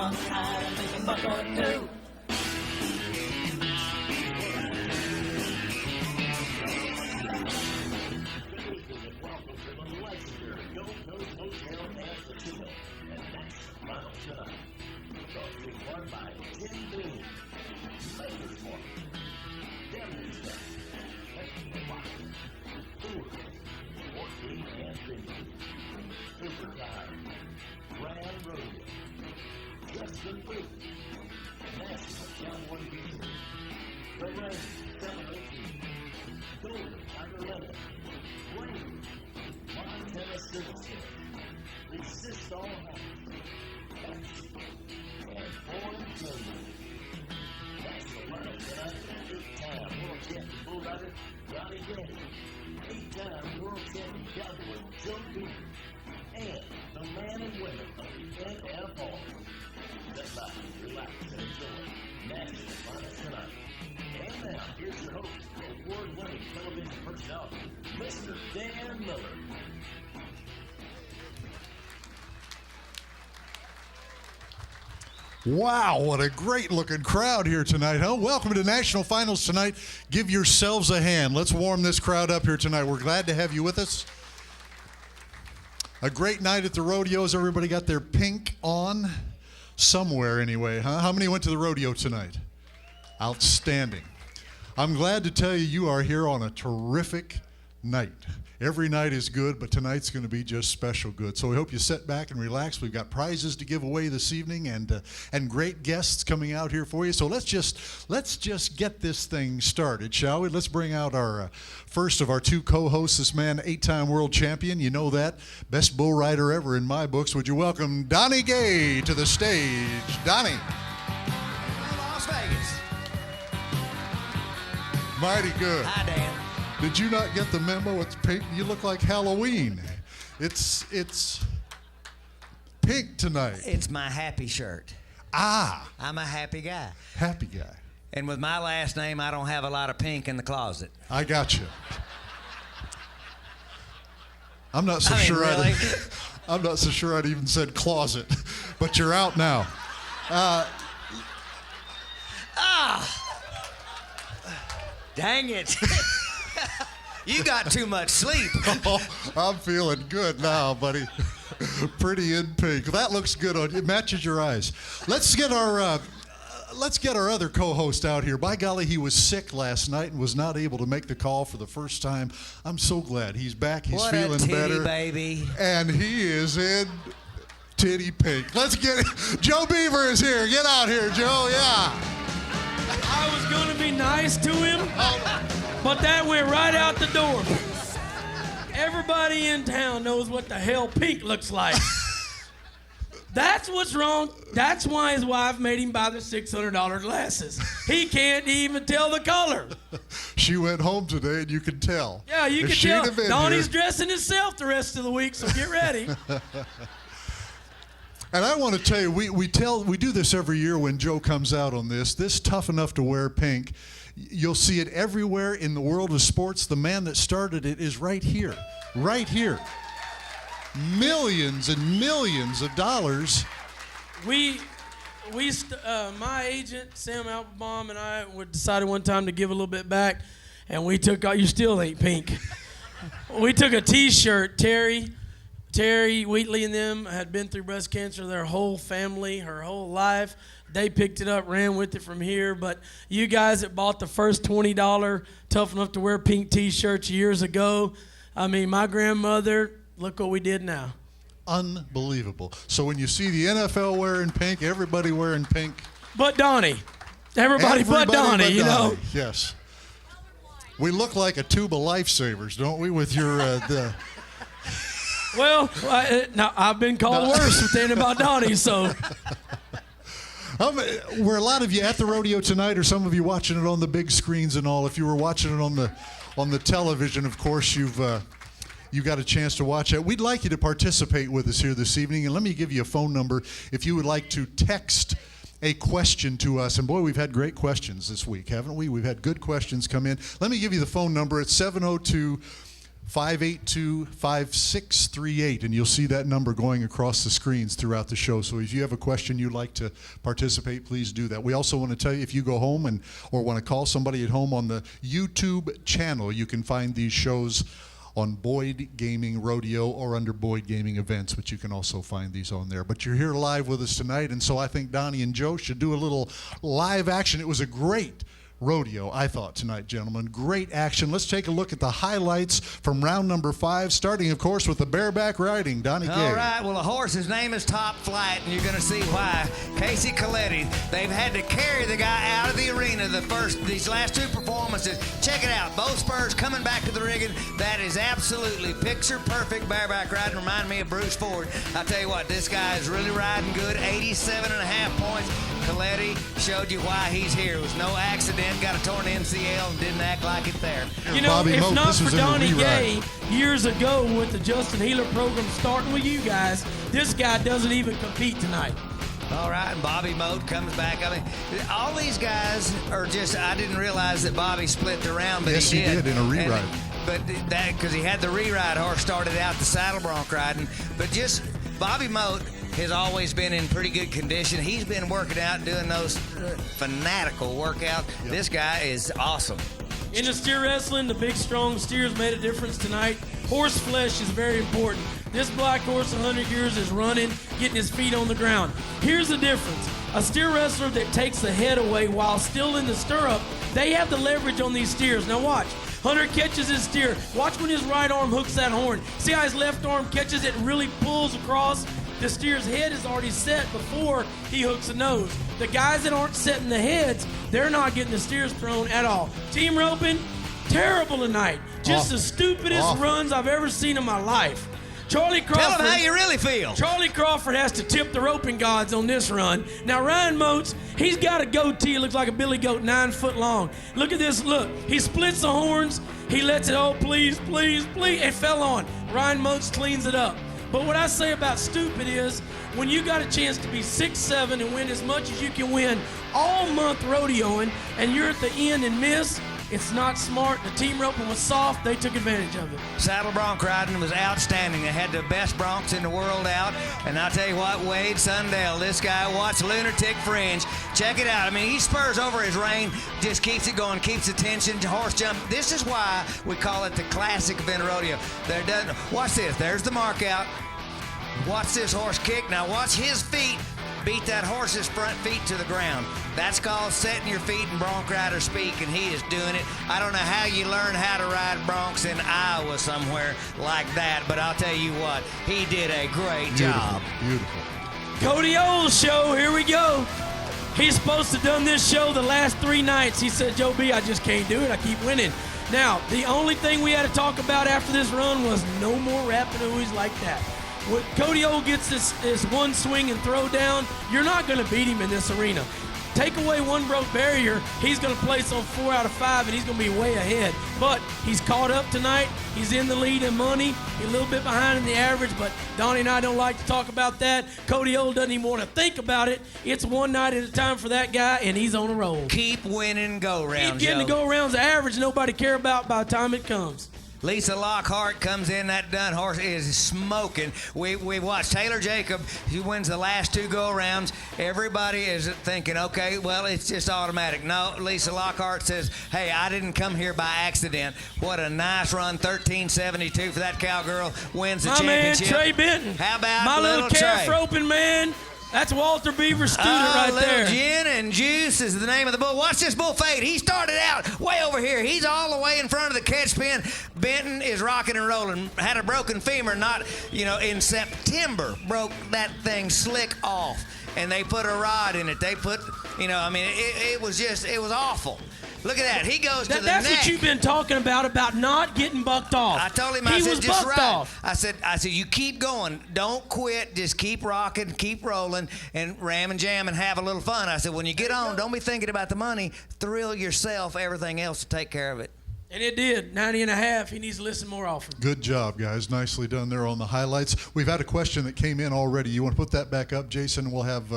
untied and thinking about going too. Resist all harm. And born children. National Final tonight. 8-time world champion bull rider Ronnie Gay. 8-time world champion cowboy Joe Beaver. And the man and women of the NFL. Sit back, relax, and enjoy National Final tonight. And now, here's your host, award-winning television personality, Mr. Dan Miller. Wow, what a great-looking crowd here tonight, huh? Welcome to National Finals tonight. Give yourselves a hand. Let's warm this crowd up here tonight. We're glad to have you with us. A great night at the rodeos. Everybody got their pink on? Somewhere, anyway, huh? How many went to the rodeo tonight? Outstanding. I'm glad to tell you, you are here on a terrific night. Every night is good, but tonight's going to be just special good. So we hope you sit back and relax. We've got prizes to give away this evening and great guests coming out here for you. So let's just get this thing started, shall we? Let's bring out our first of our two co-hosts, this man, 8-time world champion. You know that. Best bull rider ever in my books. Would you welcome Donnie Gay to the stage? Donnie. Las Vegas. Mighty good. Hi, Dan. Did you not get the memo? It's pink. You look like Halloween. It's pink tonight. It's my happy shirt. Ah. I'm a happy guy. Happy guy. And with my last name, I don't have a lot of pink in the closet. I got you. I'm not so really? I'm not so sure I'd even said closet, but you're out now. Dang it. You got too much sleep. Oh, I'm feeling good now, buddy. Pretty in pink. That looks good on you. It matches your eyes. Let's get our other co-host out here. By golly, he was sick last night and was not able to make the call for the first time. I'm so glad he's back. He's what feeling a titty better. Baby. And he is in titty pink. Let's get it. Joe Beaver is here. Get out here, Joe. Yeah. I was going to be nice to him, but that went right out the door. Everybody in town knows what the hell pink looks like. That's what's wrong. That's why his wife made him buy the $600 glasses. He can't even tell the color. She went home today, and you can tell. Yeah, you If can she'd tell. have been Donnie's here- dressing himself the rest of the week, so get ready. And I want to tell you, we do this every year when Joe comes out on this. This Tough Enough to Wear pink, you'll see it everywhere in the world of sports. The man that started it is right here. Millions and millions of dollars. My agent, Sam Applebaum, and I decided one time to give a little bit back, and we took, you still ain't pink. We took a T-shirt. Terry Wheatley and them had been through breast cancer their whole family, her whole life. They picked it up, ran with it from here. But you guys that bought the first $20 Tough Enough to Wear pink T-shirts years ago, I mean, my grandmother, look what we did now. Unbelievable. So when you see the NFL wearing pink, everybody wearing pink. But Donnie. Everybody but Donnie, you know. Yes. We look like a tube of lifesavers, don't we, with your the... Well, now I've been called worse with saying about Donnie, so. Were a lot of you at the rodeo tonight, or some of you watching it on the big screens and all? If you were watching it on the television, of course, you got a chance to watch it. We'd like you to participate with us here this evening, and let me give you a phone number if you would like to text a question to us. And boy, we've had great questions this week, haven't we? We've had good questions come in. Let me give you the phone number. It's 702 582-5638, and you'll see that number going across the screens throughout the show. So if you have a question you'd like to participate, please do that. We also want to tell you, if you go home or want to call somebody at home on the YouTube channel, you can find these shows on Boyd Gaming Rodeo or under Boyd Gaming Events, but you can also find these on there. But you're here live with us tonight, and so I think Donnie and Joe should do a little live action. It was a great rodeo, I thought, tonight, gentlemen. Great action. Let's take a look at the highlights from round number 5, starting, of course, with the bareback riding. Donnie Gay. All right, well, the horse, his name is Top Flight, and you're going to see why. Casey Coletti, they've had to carry the guy out of the arena these last 2 performances. Check it out. Both spurs coming back to the rigging. That is absolutely picture-perfect bareback riding. Remind me of Bruce Ford. I tell you what, this guy is really riding good. 87.5 points. Coletti showed you why he's here. It was no accident. Got a torn MCL and didn't act like it there. You know, Bobby if Moat, not for Donnie Gay re-ride. years ago with the Justin Healer program starting with you guys, this guy doesn't even compete tonight. All right, and Bobby Moat comes back. I mean, all these guys are just, I didn't realize that Bobby split the round, but Yes, he did. in a re-ride. But that, because he had the re-ride horse started out the saddle bronc riding. But just, Bobby Moat has always been in pretty good condition. He's been working out and doing those fanatical workouts. Yep. This guy is awesome. In the steer wrestling, the big, strong steers made a difference tonight. Horse flesh is very important. This black horse, 100 years, is running, getting his feet on the ground. Here's the difference. A steer wrestler that takes the head away while still in the stirrup, they have the leverage on these steers. Now watch. Hunter catches his steer. Watch when his right arm hooks that horn. See how his left arm catches it and really pulls across? The steer's head is already set before he hooks the nose. The guys that aren't setting the heads, they're not getting the steers thrown at all. Team roping, terrible tonight. Just the stupidest runs I've ever seen in my life. Charlie Crawford. Tell them how you really feel. Charlie Crawford has to tip the roping gods on this run. Now Ryan Moats, he's got a goatee. It looks like a billy goat, 9 foot long. Look at this. Look, he splits the horns. He lets it. Oh, please, please, please. It fell on. Ryan Moats cleans it up. But what I say about stupid is when you got a chance to be 6'7" and win as much as you can win all month rodeoing, and you're at the end and miss, it's not smart. The team roping was soft. They took advantage of it. Saddle bronc riding was outstanding. They had the best broncs in the world out. And I'll tell you what, Wade Sundell, this guy, watch Lunatic Fringe. Check it out. I mean, he spurs over his rein, just keeps it going, keeps the tension, horse jump. This is why we call it the classic event rodeo. Watch this. There's the mark out. Watch this horse kick. Now watch his feet beat that horse's front feet to the ground. That's called setting your feet in bronc rider speak, and he is doing it. I don't know how you learn how to ride broncs in Iowa somewhere like that, but I'll tell you what, he did a great job. Beautiful. Cody Oles show, here we go. He's supposed to have done this show the last 3 nights. He said, Joe B, I just can't do it. I keep winning. Now, the only thing we had to talk about after this run was no more Rapanouis like that. When Cody O gets this one swing and throw down, you're not going to beat him in this arena. Take away one broke barrier, he's going to place on 4 out of 5, and he's going to be way ahead. But he's caught up tonight. He's in the lead in money. He's a little bit behind in the average, but Donnie and I don't like to talk about that. Cody O doesn't even want to think about it. It's one night at a time for that guy, and he's on a roll. Keep winning go-rounds, Keep getting the go-rounds. The average nobody care about by the time it comes. Lisa Lockhart comes in. That done horse is smoking. We watched Taylor Jacob. He wins the last 2 go-arounds. Everybody is thinking, okay, well, it's just automatic. No, Lisa Lockhart says, hey, I didn't come here by accident. What a nice run, 13.72 for that cowgirl. Wins the championship. My man, Trey Benton. How about my little calf Trey? Roping man? That's Walter Beaver's student right there. Gin and Juice is the name of the bull. Watch this bull fade. He started out way over here. He's all the way in front of the catch pen. Benton is rocking and rolling. Had a broken femur, in September. Broke that thing slick off. And they put a rod in it. They put, it was awful. Look at that. He goes to the That's neck. what you've been talking about not getting bucked off. I told him, he I said, was just bucked ride. Off. I said, you keep going. Don't quit. Just keep rocking, keep rolling, and ram and jam and have a little fun. I said, when you get on, don't be thinking about the money. Thrill yourself. Everything else will take care of it. And it did. 90.5. He needs to listen more often. Good job, guys. Nicely done there on the highlights. We've had a question that came in already. You want to put that back up, Jason? We'll have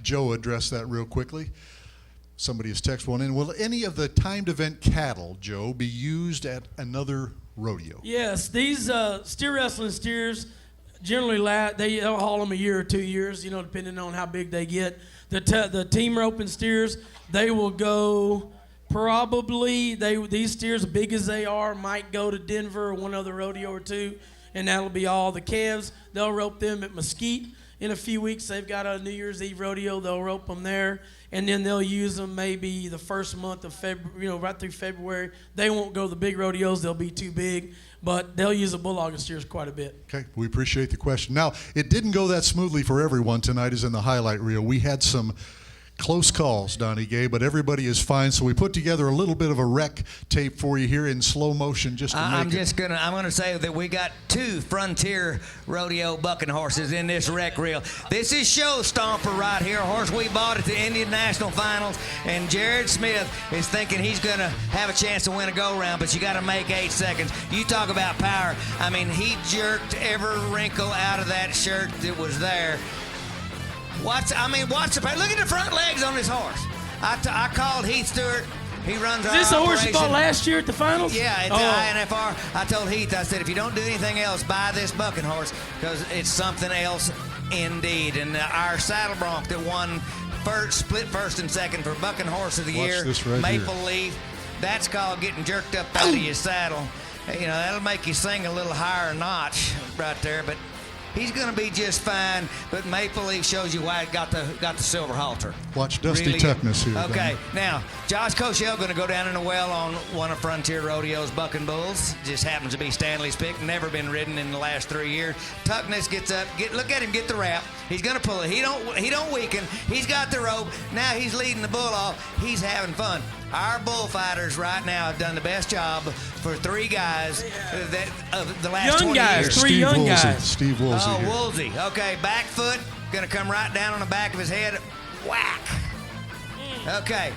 Joe address that real quickly. Somebody has texted one in. Will any of the timed event cattle, Joe, be used at another rodeo. Yes, these steer wrestling steers generally they'll haul them a year or 2 years, depending on how big they get. The team roping steers, they will go probably, these steers, big as they are, might go to Denver or one other rodeo or two, and that'll be all. The calves, they'll rope them at Mesquite. In a few weeks, they've got a New Year's Eve rodeo. They'll rope them there, and then they'll use them maybe the first month of February, right through February. They won't go to the big rodeos. They'll be too big, but they'll use the bulldog and steers quite a bit. Okay, we appreciate the question. Now, it didn't go that smoothly for everyone tonight as in the highlight reel. We had some close calls, Donnie Gay, but everybody is fine. So we put together a little bit of a rec tape for you here in slow motion just to I'm gonna say that we got 2 Frontier Rodeo bucking horses in this rec reel. This is Show Stomper right here, a horse we bought at the Indian National Finals, and Jared Smith is thinking he's gonna have a chance to win a go-round, but you gotta make 8 seconds. You talk about power. I mean, he jerked every wrinkle out of that shirt that was there. Watch the look at the front legs on this horse. I called Heath Stewart. He runs our Is this a horse you operation. bought last year at the finals? Yeah, at the INFR. I told Heath, I said, if you don't do anything else, buy this bucking horse because it's something else indeed. And our saddle bronc that won split first and second for bucking horse of the year, this right Maple here. Leaf. That's called getting jerked up out of your saddle. That'll make you sing a little higher notch right there, but he's going to be just fine, but Maple Leaf shows you why it got the silver halter. Watch Dusty Really Tuckness here. Okay, now, Josh Cochelle going to go down in the well on one of Frontier Rodeo's bucking bulls. Just happens to be Stanley's pick. Never been ridden in the last 3 years. Tuckness gets up. Look at him get the wrap. He's going to pull it. He don't weaken. He's got the rope. Now he's leading the bull off. He's having fun. Our bullfighters right now have done the best job for 3 guys of the last Young 20 guys, years. 3 young guys. Steve Woolsey Oh, here. Woolsey. Okay, back foot. Going to come right down on the back of his head. Whack. Okay.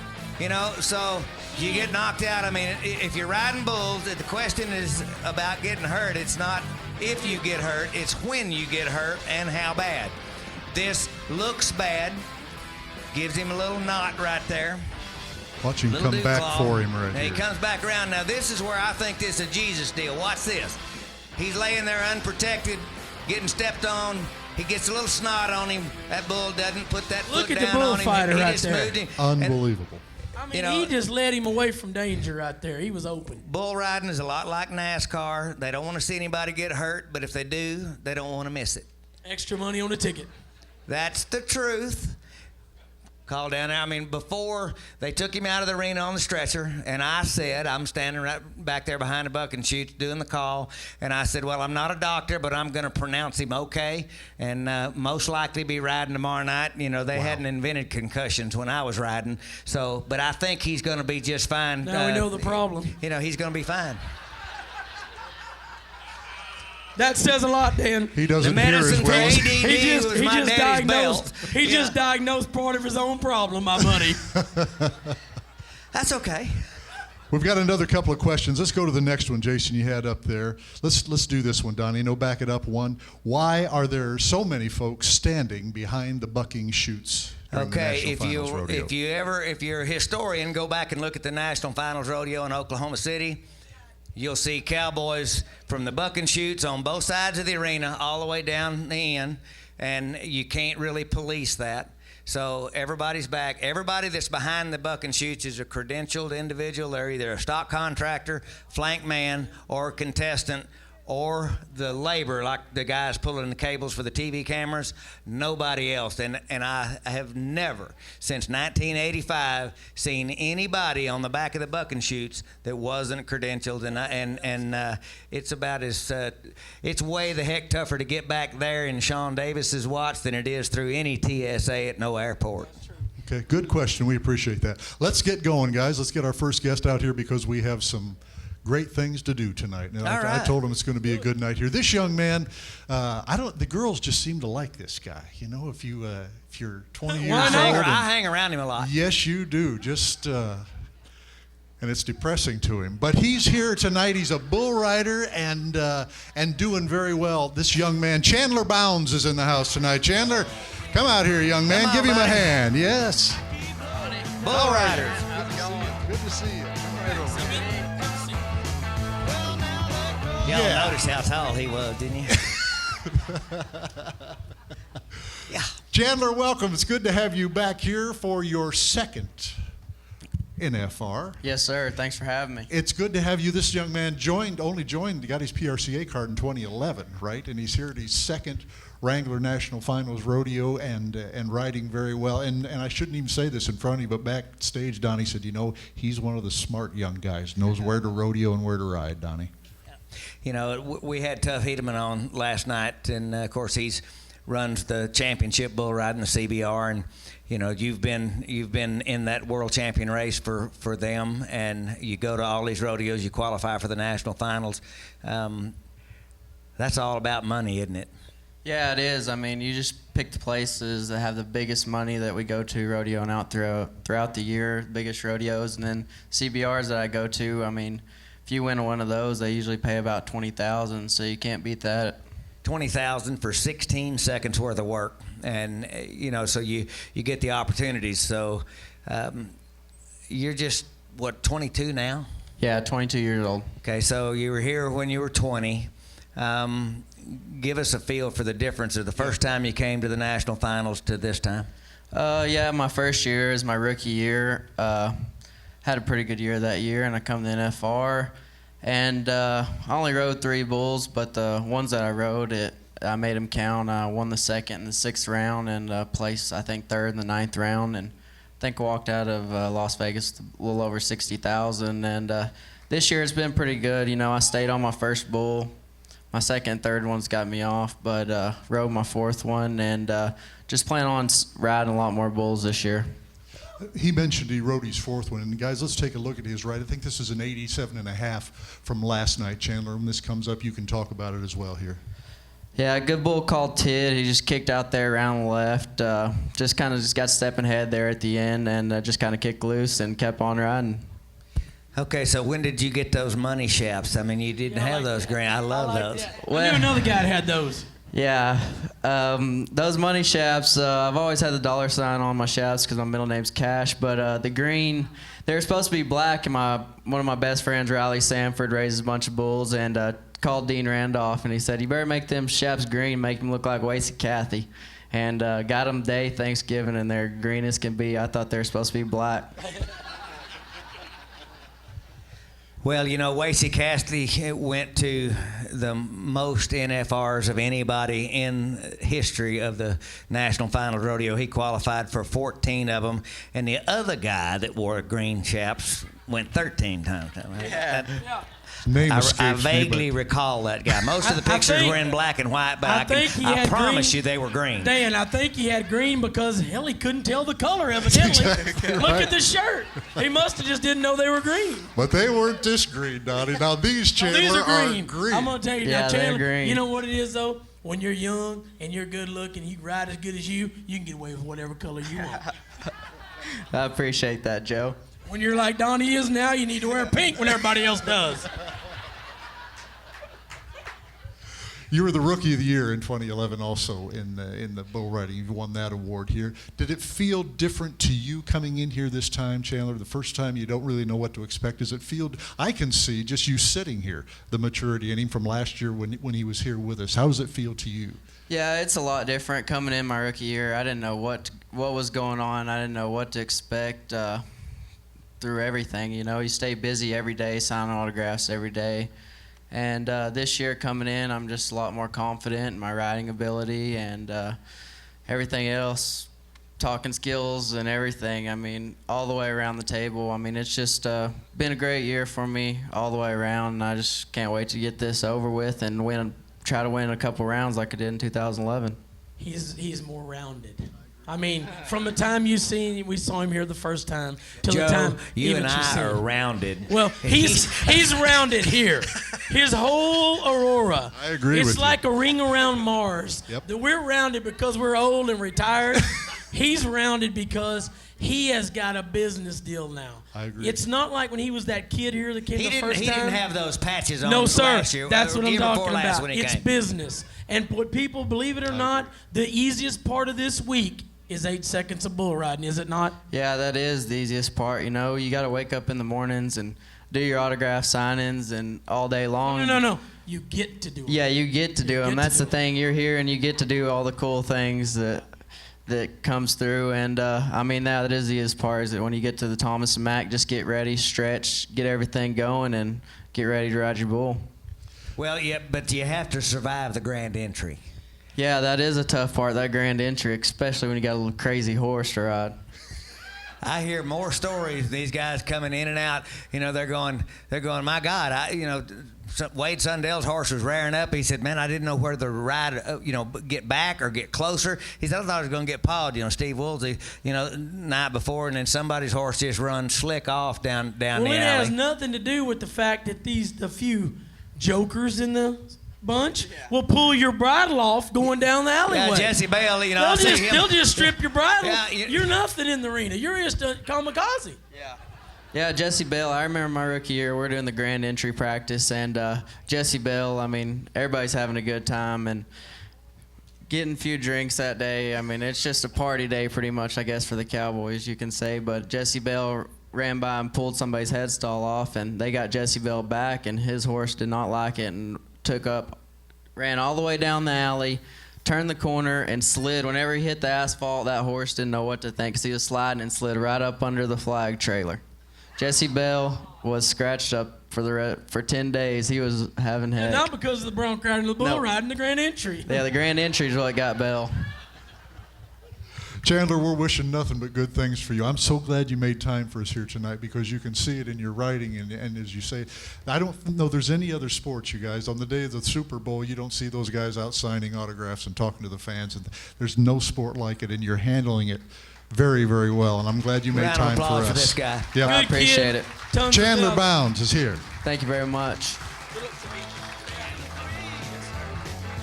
So you get knocked out. I mean, if you're riding bulls, the question is about getting hurt. It's not if you get hurt. It's when you get hurt and how bad. This looks bad. Gives him a little knot right there. Watch him Little come dew back claw. for him right Now here. he comes back around. Now this is where I think this is a Jesus deal. Watch this. He's laying there unprotected, getting stepped on. He gets a little snot on him. That bull doesn't put that Look foot at the down on him. bullfighter He right just there. moved him. Unbelievable. I mean, he just led him away from danger right there. He was open. Bull riding is a lot like NASCAR. They don't want to see anybody get hurt, but if they do, they don't want to miss it. Extra money on the ticket. That's the truth. Call down there. I mean, before they took him out of the arena on the stretcher, and I said, I'm standing right back there behind the bucking chutes doing the call, and I said, well, I'm not a doctor, but I'm going to pronounce him okay, and most likely be riding tomorrow night. They hadn't invented concussions when I was riding, but I think he's going to be just fine. Now we know the problem. He's going to be fine. That says a lot, Dan. He doesn't The hear as medicine for well. ADD was my daddy's belt. He just diagnosed part of his own problem, my buddy. That's okay. We've got another couple of questions. Let's go to the next one, Jason, you had up there. Let's do this one, Donnie. Back it up one. Why are there so many folks standing behind the bucking chutes during the National Finals Rodeo? If you're a historian, go back and look at the National Finals Rodeo in Oklahoma City. You'll see cowboys from the bucking chutes on both sides of the arena all the way down the end, and you can't really police that. So everybody's back. Everybody that's behind the bucking chutes is a credentialed individual. They're either a stock contractor, flank man, or contestant, or the labor, like the guys pulling the cables for the TV cameras. Nobody else. And I have never, since 1985, seen anybody on the back of the bucking chutes that wasn't credentialed. And it's about it's way the heck tougher to get back there in Sean Davis's watch than it is through any TSA at no airport. Okay, good question. We appreciate that. Let's get going, guys. Let's get our first guest out here because we have some great things to do tonight. Now, All right. I told him it's going to be a good night here. This young man, the girls just seem to like this guy. If you're 20 years old. I hang around him a lot. Yes, you do. And it's depressing to him. But he's here tonight. He's a bull rider and doing very well. This young man, Chandler Bounds, is in the house tonight. Chandler, come out here, young man. Come on, Give him a buddy. hand. Yes. Bull riders. Good to see you. Come right over here. Y'all noticed how tall he was, didn't you? Yeah. Chandler, welcome. It's good to have you back here for your second NFR. Yes, sir. Thanks for having me. It's good to have you. This young man got his PRCA card in 2011, right? And he's here at his second Wrangler National Finals rodeo and riding very well. And I shouldn't even say this in front of you, but backstage, Donnie said, he's one of the smart young guys, knows where to rodeo and where to ride, Donnie. We had Tuff Hedeman on last night, and of course he's runs the championship bull riding, the CBR, and you've been in that world champion race for them, and you go to all these rodeos, you qualify for the national finals. That's all about money, isn't it? Yeah, it is. I mean, you just pick the places that have the biggest money that we go to rodeoing out throughout the year, biggest rodeos, and then CBRs that I go to. I mean, if you win one of those, they usually pay about $20,000, so you can't beat that. $20,000 for 16 seconds worth of work, and so you get the opportunities. So you're just 22 now? Yeah, 22 years old. Okay, so you were here when you were 20. Give us a feel for the difference of the first time you came to the national finals to this time. Yeah, my first year is my rookie year. Had a pretty good year that year, and I come to the NFR. And I only rode 3 bulls, but the ones that I rode, I made them count. I won the 2nd and the 6th round, and placed, I think, 3rd in the 9th round. And I think I walked out of Las Vegas a little over $60,000. And this year it's been pretty good. I stayed on my first bull. My 2nd and 3rd ones got me off, but rode my 4th one, and just plan on riding a lot more bulls this year. He mentioned he rode his 4th one, and guys, let's take a look at his ride. I think this is an 87.5 from last night, Chandler. When this comes up, you can talk about it as well here. Yeah, a good bull called Tid. He just kicked out there around the left. Just got stepping ahead there at the end, and just kind of kicked loose and kept on riding. Okay, so when did you get those money shafts? I mean, you didn't have those green. I love those. I knew another guy that had those. Yeah, those money shafts, I've always had the dollar sign on my shafts because my middle name's Cash, but the green, they were supposed to be black, and one of my best friends, Riley Sanford, raises a bunch of bulls, and called Dean Randolph, and he said, you better make them shafts green, make them look like Wasted Cathy. And got them day Thanksgiving, and they're green as can be. I thought they were supposed to be black. Well, Wasey Cassidy went to the most NFRs of anybody in history of the National Finals Rodeo. He qualified for 14 of them, and the other guy that wore green chaps went 13 times. Yeah. Name I escapes me, vaguely but recall that guy. Most of the pictures were in black and white, but I promise you they were green. Dan, I think he had green because, hell, he couldn't tell the color, evidently. Exactly Look right. at the shirt. He must have just didn't know they were green. But they weren't this green, Donnie. Now these, Chandler, These are green. are green. I'm going to tell you Yeah, now, they're Chandler, green. you know what it is, though? When you're young and you're good looking, you can ride as good as you can get away with whatever color you want. I appreciate that, Joe. When you're like Donnie is now, you need to wear pink when everybody else does. You were the Rookie of the Year in 2011 also in the bull riding. You won that award here. Did it feel different to you coming in here this time, Chandler? The first time you don't really know what to expect. Does it feel, I can see just you sitting here, the maturity in him from last year when he was here with us. How does it feel to you? Yeah, it's a lot different coming in my rookie year. I didn't know what was going on. I didn't know what to expect through everything. You stay busy every day, signing autographs every day. And this year coming in, I'm just a lot more confident in my riding ability and everything else, talking skills and everything. I mean, all the way around the table. I mean, it's just been a great year for me all the way around, and I just can't wait to get this over with and try to win a couple rounds like I did in 2011. He's more rounded. I mean, from the time we saw him here the first time till Joe, the time you and you I see are him. rounded. Well, he's rounded here. His whole aurora. I agree with It's you. like a ring around Mars. Yep. That we're rounded because we're old and retired. He's rounded because he has got a business deal now. I agree. It's not like when he was that kid here that came the first He time. didn't have those patches on No, sir. last year. That's what I'm year before talking last about. when he It's came. business. And what people, believe it or not, the easiest part of this week is 8 seconds of bull riding, is it not? Yeah, that is the easiest part. You got to wake up in the mornings and do your autograph signings and all day long. No. You get to do them. Yeah, you get to do them. That's the thing. You're here and you get to do all the cool things that comes through. And I mean, that is the easiest part, is that when you get to the Thomas and Mack, just get ready, stretch, get everything going, and get ready to ride your bull. Well, yeah, but you have to survive the grand entry. Yeah, that is a tough part, that grand entry, especially when you got a little crazy horse to ride. I hear more stories. These guys coming in and out. You know, they're going. My God, Wade Sundell's horse was rearing up. He said, "Man, I didn't know where the ride, get back or get closer." He said, "I thought I was going to get pawed." Steve Woolsey, night before, and then somebody's horse just runs slick off down the alley. Well, it has nothing to do with the fact that the few jokers in the bunch will pull your bridle off going down the alleyway. Yeah, Jesse Bell, they'll just strip your bridle. Yeah, you're nothing in the arena. You're just a kamikaze. Yeah, Jesse Bell, I remember my rookie year, we're doing the grand entry practice, and Jesse Bell, I mean, everybody's having a good time and getting a few drinks that day. I mean, it's just a party day pretty much, I guess, for the Cowboys, you can say. But Jesse Bell ran by and pulled somebody's headstall off, and they got Jesse Bell back, and his horse did not like it and ran all the way down the alley, turned the corner, and slid. Whenever he hit the asphalt, that horse didn't know what to think, because he was sliding and slid right up under the flag trailer. Jesse Bell was scratched up for 10 days. He was having heck. And not because of the bronc riding, the bull riding, the grand entry. Yeah, the grand entry is what got Bell. Chandler, we're wishing nothing but good things for you. I'm so glad you made time for us here tonight, because you can see it in your writing, and as you say, I don't know there's any other sports, you guys. On the day of the Super Bowl, you don't see those guys out signing autographs and talking to the fans, and there's no sport like it, and you're handling it very, very well, and I'm glad you made time for us. For this guy. Yeah, I appreciate it. Chandler Bounds is here. Thank you very much.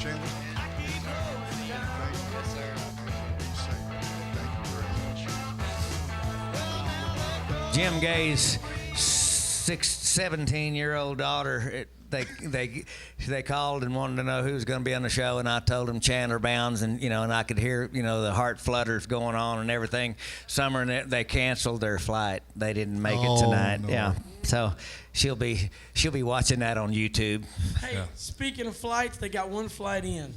Chandler? Jim Gay's 17-year-old daughter, they called and wanted to know who was going to be on the show, and I told them Chandler Bounds, and and I could hear the heart flutters going on and everything. Summer, and they canceled their flight. They didn't make it tonight. No. Yeah, so she'll be watching that on YouTube. Hey, speaking of flights, they got one flight in.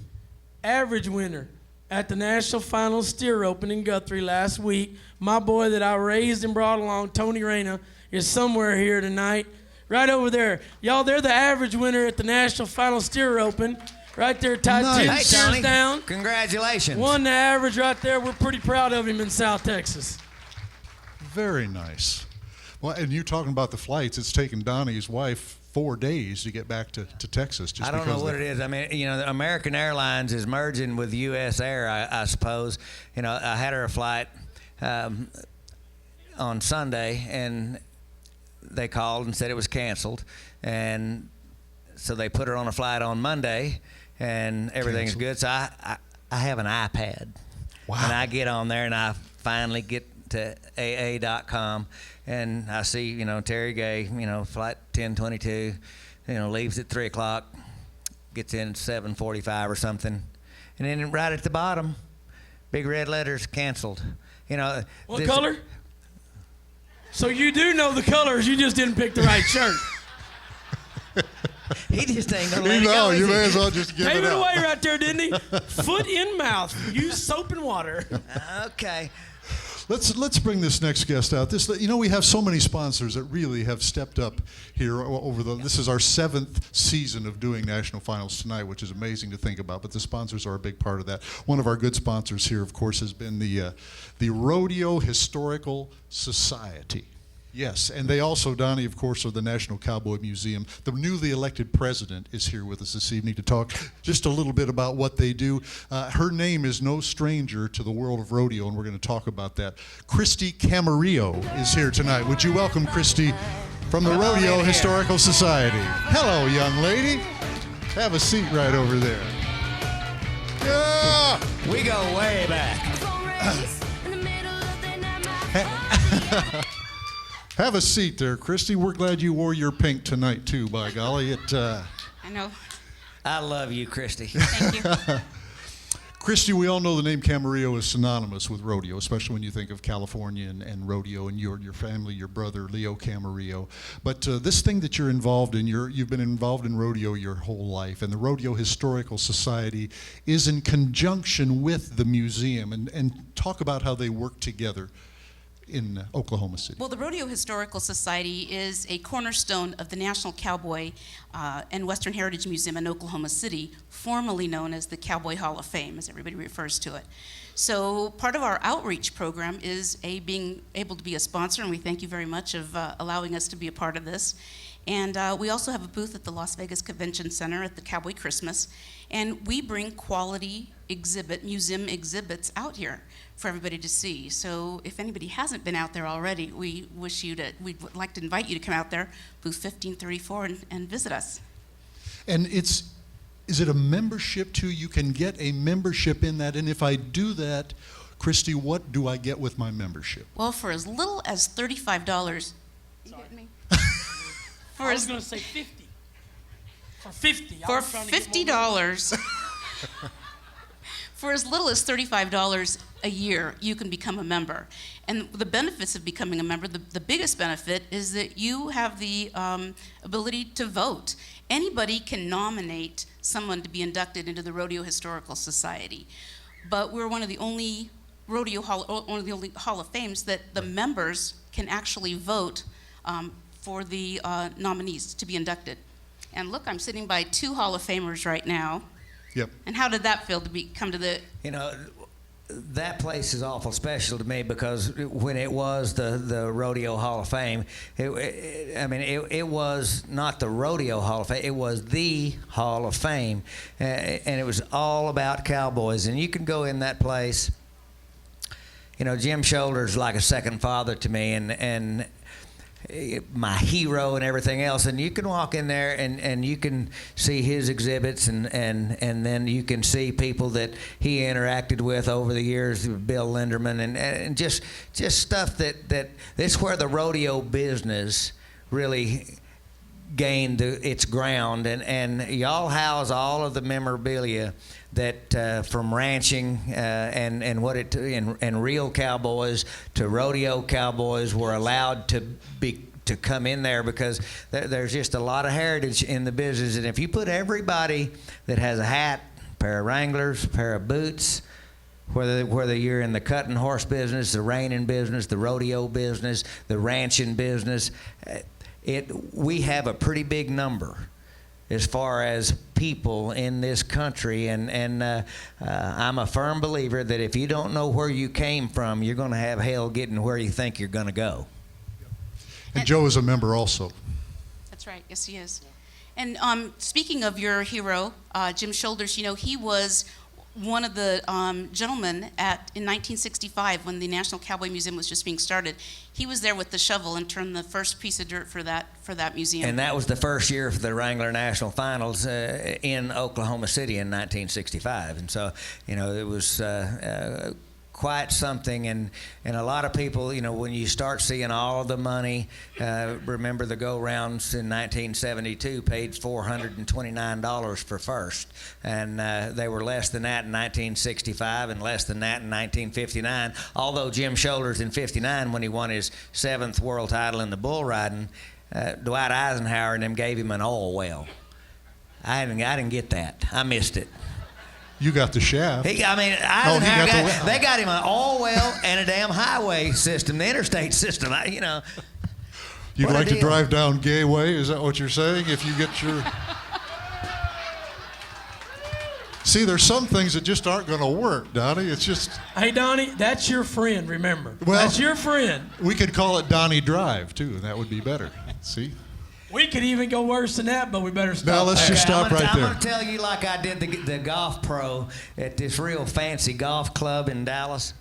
Average winner at the National Finals Steer Open in Guthrie last week. My boy that I raised and brought along, Tony Reyna, is somewhere here tonight. Right over there. Y'all, they're the average winner at the National Finals Steer Open. Right there, tied Nice. 10 Hey, steers Tony. down. Congratulations. Won the average right there. We're pretty proud of him in South Texas. Very nice. Well, and you talking about the flights, it's taken Donnie's wife 4 days to get back to Texas. Just I don't know what it is. I mean, American Airlines is merging with U.S. Air, I suppose. I had her a flight on Sunday, and they called and said it was canceled. And so they put her on a flight on Monday, and everything's good. So I have an iPad. Wow. And I get on there, and I finally get to AA.com, and I see, Terry Gay, flight 1022, leaves at 3 o'clock, gets in at 7:45 or something. And then right at the bottom, big red letters, canceled. What color? So you do know the colors, you just didn't pick the right shirt. He just ain't gonna let it No, go. you is he? may as well just give Gave it it up. away right there, didn't he? Foot in mouth. Use soap and water. Okay. Let's bring this next guest out. We have so many sponsors that really have stepped up here over this is our 7th season of doing national finals tonight, which is amazing to think about, but the sponsors are a big part of that. One of our good sponsors here, of course, has been the Rodeo Historical Society. Yes, and they also, Donnie, of course, are the National Cowboy Museum. The newly elected president is here with us this evening to talk just a little bit about what they do. Her name is no stranger to the world of rodeo, and we're going to talk about that. Christy Camarillo is here tonight. Would you welcome Christy from the Rodeo Historical Society? Hello, young lady. Have a seat right over there. Yeah! We go way back. Have a seat there, Christy. We're glad you wore your pink tonight, too, by golly. I know. I love you, Christy. Thank you. Christy, we all know the name Camarillo is synonymous with rodeo, especially when you think of California and rodeo and your family, your brother, Leo Camarillo. But this thing that you're involved in, you've been involved in rodeo your whole life, and the Rodeo Historical Society is in conjunction with the museum. And talk about how they work together in Oklahoma City. Well, the Rodeo Historical Society is a cornerstone of the National Cowboy and Western Heritage Museum in Oklahoma City, formerly known as the Cowboy Hall of Fame, as everybody refers to it. So part of our outreach program is being able to be a sponsor, and we thank you very much of allowing us to be a part of this. And we also have a booth at the Las Vegas Convention Center at the Cowboy Christmas, and we bring quality museum exhibits out here for everybody to see. So if anybody hasn't been out there already, we'd like to invite you to come out there, booth 1534, and visit us. And is it a membership too? You can get a membership in that, and if I do that, Christy, what do I get with my membership? Well, for as little as $35, you getting me? I was going to say 50. For 50. For $50, for as little as $35 a year, you can become a member. And the benefits of becoming a member, the biggest benefit is that you have the ability to vote. Anybody can nominate someone to be inducted into the Rodeo Historical Society. But we're one of the only Hall of Fames that the members can actually vote for the nominees to be inducted. And look, I'm sitting by 2 Hall of Famers right now. Yep. And how did that feel to come to the... You know, that place is awful special to me because when it was the Rodeo Hall of Fame, it was not the Rodeo Hall of Fame, it was the Hall of Fame. And it was all about cowboys. And you can go in that place. You know, Jim Shoulder's like a second father to me, and my hero and everything else, and you can walk in there and you can see his exhibits and then you can see people that he interacted with over the years, Bill Linderman, and just stuff that's where the rodeo business really gained its ground, and y'all house all of the memorabilia that from ranching and real cowboys to rodeo cowboys were allowed to come in there because there's just a lot of heritage in the business. And if you put everybody that has a hat, pair of Wranglers, pair of boots, whether you're in the cutting horse business, the reining business, the rodeo business, the ranching business, we have a pretty big number as far as people in this country, and I'm a firm believer that if you don't know where you came from, you're going to have hell getting where you think you're going to go. And Joe is a member also. That's right, yes he is. And speaking of your hero, Jim Shoulders, you know, he was one of the gentlemen in 1965 when the National Cowboy Museum was just being started. He was there with the shovel and turned the first piece of dirt for that museum. And that was the first year for the Wrangler National Finals in Oklahoma City in 1965. And so, you know, it was quite something, and a lot of people, you know, when you start seeing all of the money, remember the go-rounds in 1972 paid $429 for first, and they were less than that in 1965 and less than that in 1959, although Jim Shoulders in 59, when he won his 7th world title in the bull riding, Dwight Eisenhower and them gave him an oil well. I didn't get that. I missed it. You got the shaft. Eisenhower they got him an oil well and a damn highway system, the interstate system. You'd like to drive down Gay Way? Is that what you're saying? If you get your... See, there's some things that just aren't going to work, Donnie. It's just... Hey, Donnie, that's your friend, remember. Well, that's your friend. We could call it Donnie Drive, too, and that would be better. See? We could even go worse than that, but we better stop. Now let's just stop right there. I'm going to tell you like I did the golf pro at this real fancy golf club in Dallas.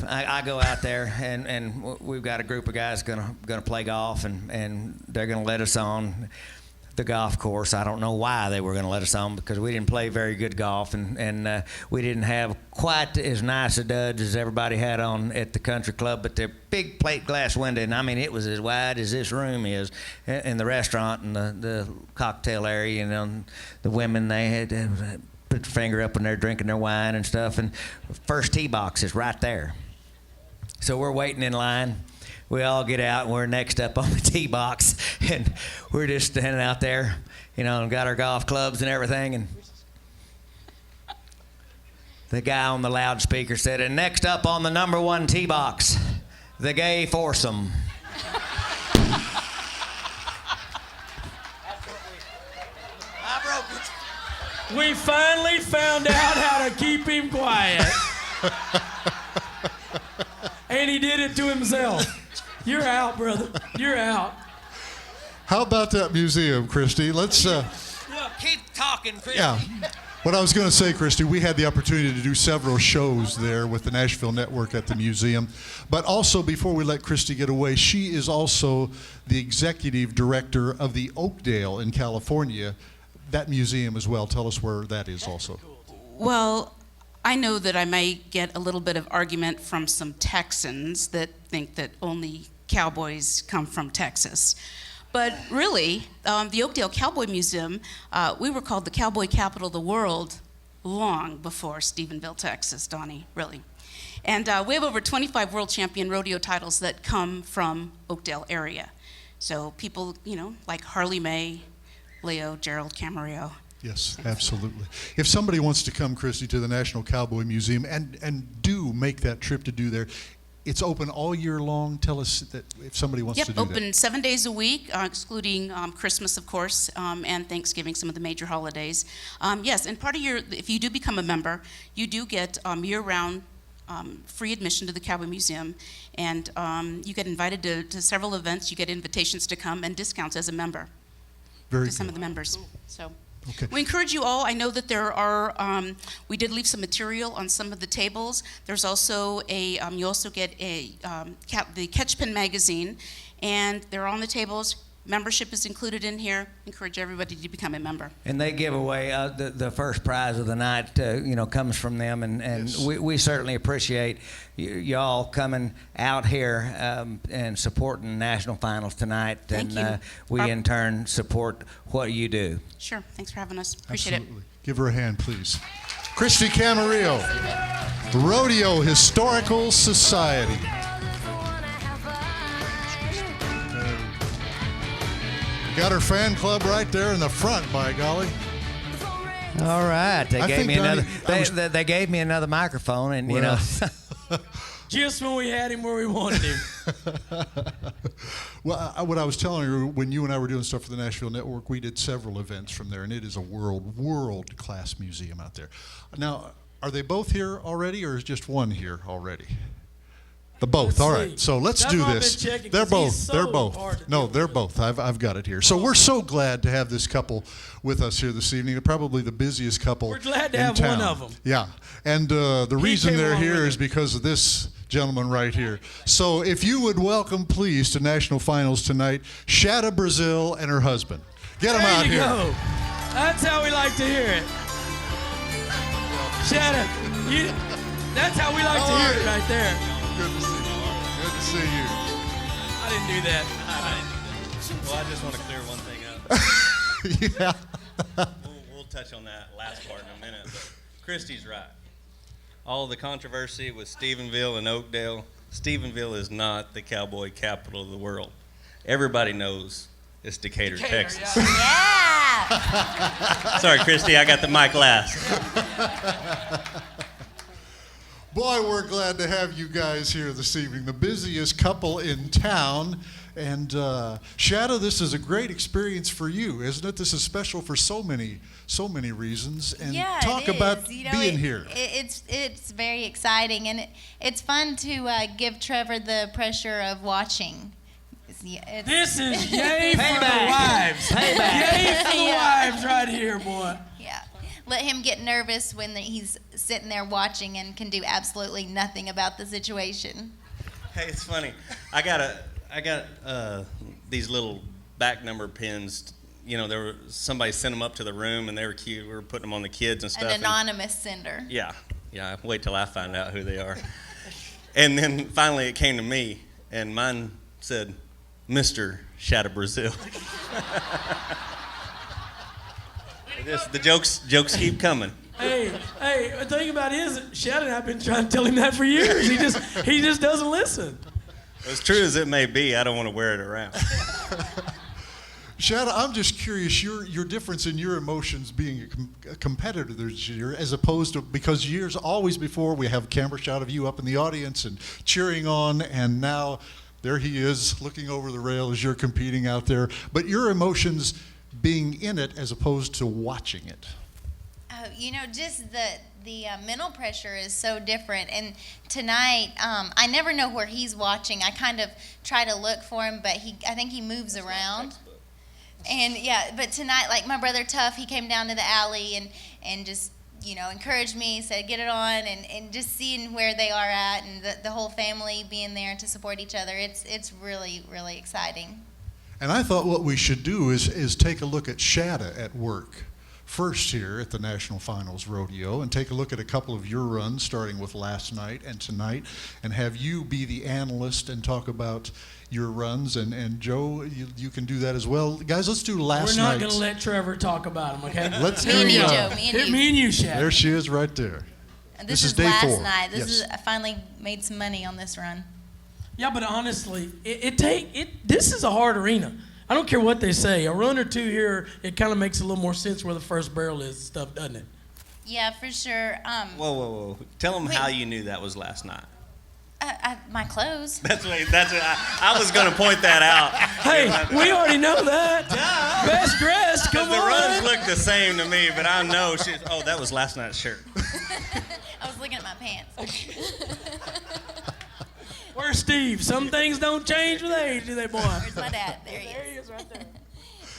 I go out there, and we've got a group of guys gonna play golf, and they're going to let us on the golf course. I don't know why they were going to let us on, because we didn't play very good golf, and we didn't have quite as nice a duds as everybody had on at the country club, but their big plate glass window, and I mean it was as wide as this room is, in the restaurant and the cocktail area, and the women, they had put their finger up when they're drinking their wine and stuff, and first tee box is right there. So we're waiting in line. We all get out, and we're next up on the tee box, and we're just standing out there, and got our golf clubs and everything, and the guy on the loudspeaker said, and next up on the number 1 tee box, the gay foursome. We finally found out how to keep him quiet. And he did it to himself. You're out, brother. You're out. How about that museum, Christy? Let's Keep talking, Chris. yeah. What I was going to say, Christy, we had the opportunity to do several shows there with the Nashville Network at the museum. But also, before we let Christy get away, she is also the executive director of the Oakdale in California, that museum as well. Tell us where that is also. Well, I know that I may get a little bit of argument from some Texans that think that only cowboys come from Texas. But really, the Oakdale Cowboy Museum, we were called the cowboy capital of the world long before Stephenville, Texas, Donnie, really. And we have over 25 world champion rodeo titles that come from Oakdale area. So people, like Harley May, Leo, Gerald Camarillo. Yes, absolutely. If somebody wants to come, Christy, to the National Cowboy Museum and do make that trip to do there, it's open all year long. Tell us that if somebody wants to do that. Open 7 days a week, excluding Christmas, of course, and Thanksgiving, some of the major holidays. Yes, and part of if you do become a member, you do get year-round free admission to the Cowboy Museum, and you get invited to several events. You get invitations to come and discounts as a member. Very to some good. of the members. So Okay. we encourage you all. I know that there are, we did leave some material on some of the tables. There's also you also get the Catchpin magazine, and they're on the tables. Membership is included in here. Encourage everybody to become a member. And they give away the first prize of the night, comes from them, and Yes. we certainly appreciate y'all coming out here and supporting national finals tonight. Thank and you. We in turn support what you do. Sure. Thanks for having us. Appreciate Absolutely. Give her a hand, please. Christy Camarillo, Rodeo Historical Society. Got her fan club right there in the front, by golly. All right, they I gave think, me another. Donnie, They gave me another microphone, and Well. Just when we had him where we wanted him. Well, what I was telling you, when you and I were doing stuff for the Nashville Network, we did several events from there, and it is a world-class museum out there. Now, are they both here already, or is just one here already? The both. Let's All see. right. So let's That's do why I've this. been checking, They're 'cause both. he's They're so both. hard to No, deal they're with. both. I've got it here. So we're so glad to have this couple with us here this evening. They're probably the busiest couple. We're glad to in have town. one of them. Yeah, and the reason came they're along here with is it. because of this gentleman right here. So if you would welcome, please, to national finals tonight, Shatta Brazil and her husband. Get them out There you here. go. That's how we like to hear it. Shatta, that's how we like to hear it right there. Good to see you. Good to see you. I didn't do that. Well, I just want to clear one thing up. Yeah. We'll touch on that last part in a minute. But Christy's right. All the controversy with Stephenville and Oakdale, Stephenville is not the cowboy capital of the world. Everybody knows it's Decatur, Texas. Yeah. Sorry, Christy, I got the mic last. Boy, we're glad to have you guys here this evening, the busiest couple in town. And Shatta, this is a great experience for you, isn't it? This is special for so many reasons. And Yeah, talk it about is. You know, being here. It's very exciting, and it's fun to give Trevor the pressure of watching. This is yay for the Payback. wives. Yay for the Yeah. wives right here, boy. Yeah, let him get nervous when he's sitting there watching and can do absolutely nothing about the situation. Hey, it's funny. I got these little back number pins. Somebody sent them up to the room, and they were cute. We were putting them on the kids and stuff. An and- anonymous sender. Yeah. Wait till I find out who they are. And then finally it came to me, and mine said, Mr. Shatta Brazil. The jokes keep coming. Hey, the thing about it is, Shannon, I've been trying to tell him that for years. He just doesn't listen. As true as it may be, I don't want to wear it around. Shadow, I'm just curious, your difference in your emotions being a competitor this year, as opposed to, because years always before we have a camera shot of you up in the audience and cheering on, and now there he is looking over the rail as you're competing out there. But your emotions being in it as opposed to watching it. Just the mental pressure is so different. And tonight, I never know where he's watching. I kind of try to look for him, but I think he moves around. And yeah, but tonight, like my brother Tuff, he came down to the alley and just, encouraged me, said get it on, and just seeing where they are at, and the whole family being there to support each other, it's really, really exciting. And I thought what we should do is take a look at Shadow at work first here at the National Finals Rodeo, and take a look at a couple of your runs, starting with last night and tonight, and have you be the analyst and talk about your runs. And Joe, you can do that as well. Guys, let's do last night. We're not going to let Trevor talk about him, okay? Let's Me and you, Joe. Me and you. Shaq. There she is right there. And this is day last 4. night. Yes. I finally made some money on this run. Yeah, but honestly, this is a hard arena. I don't care what they say. A run or two here, it kind of makes a little more sense where the first barrel is and stuff, doesn't it? Yeah, for sure. Whoa. Tell them how you knew that was last night. My clothes. That's what I was going to point that out. Hey, we already know that. Best dressed, come The on. runs look the same to me, but I know that was last night's shirt. I was looking at my pants. Where's Steve? Some things don't change with age, do they, boy? Where's my dad? There he is. There he is right there.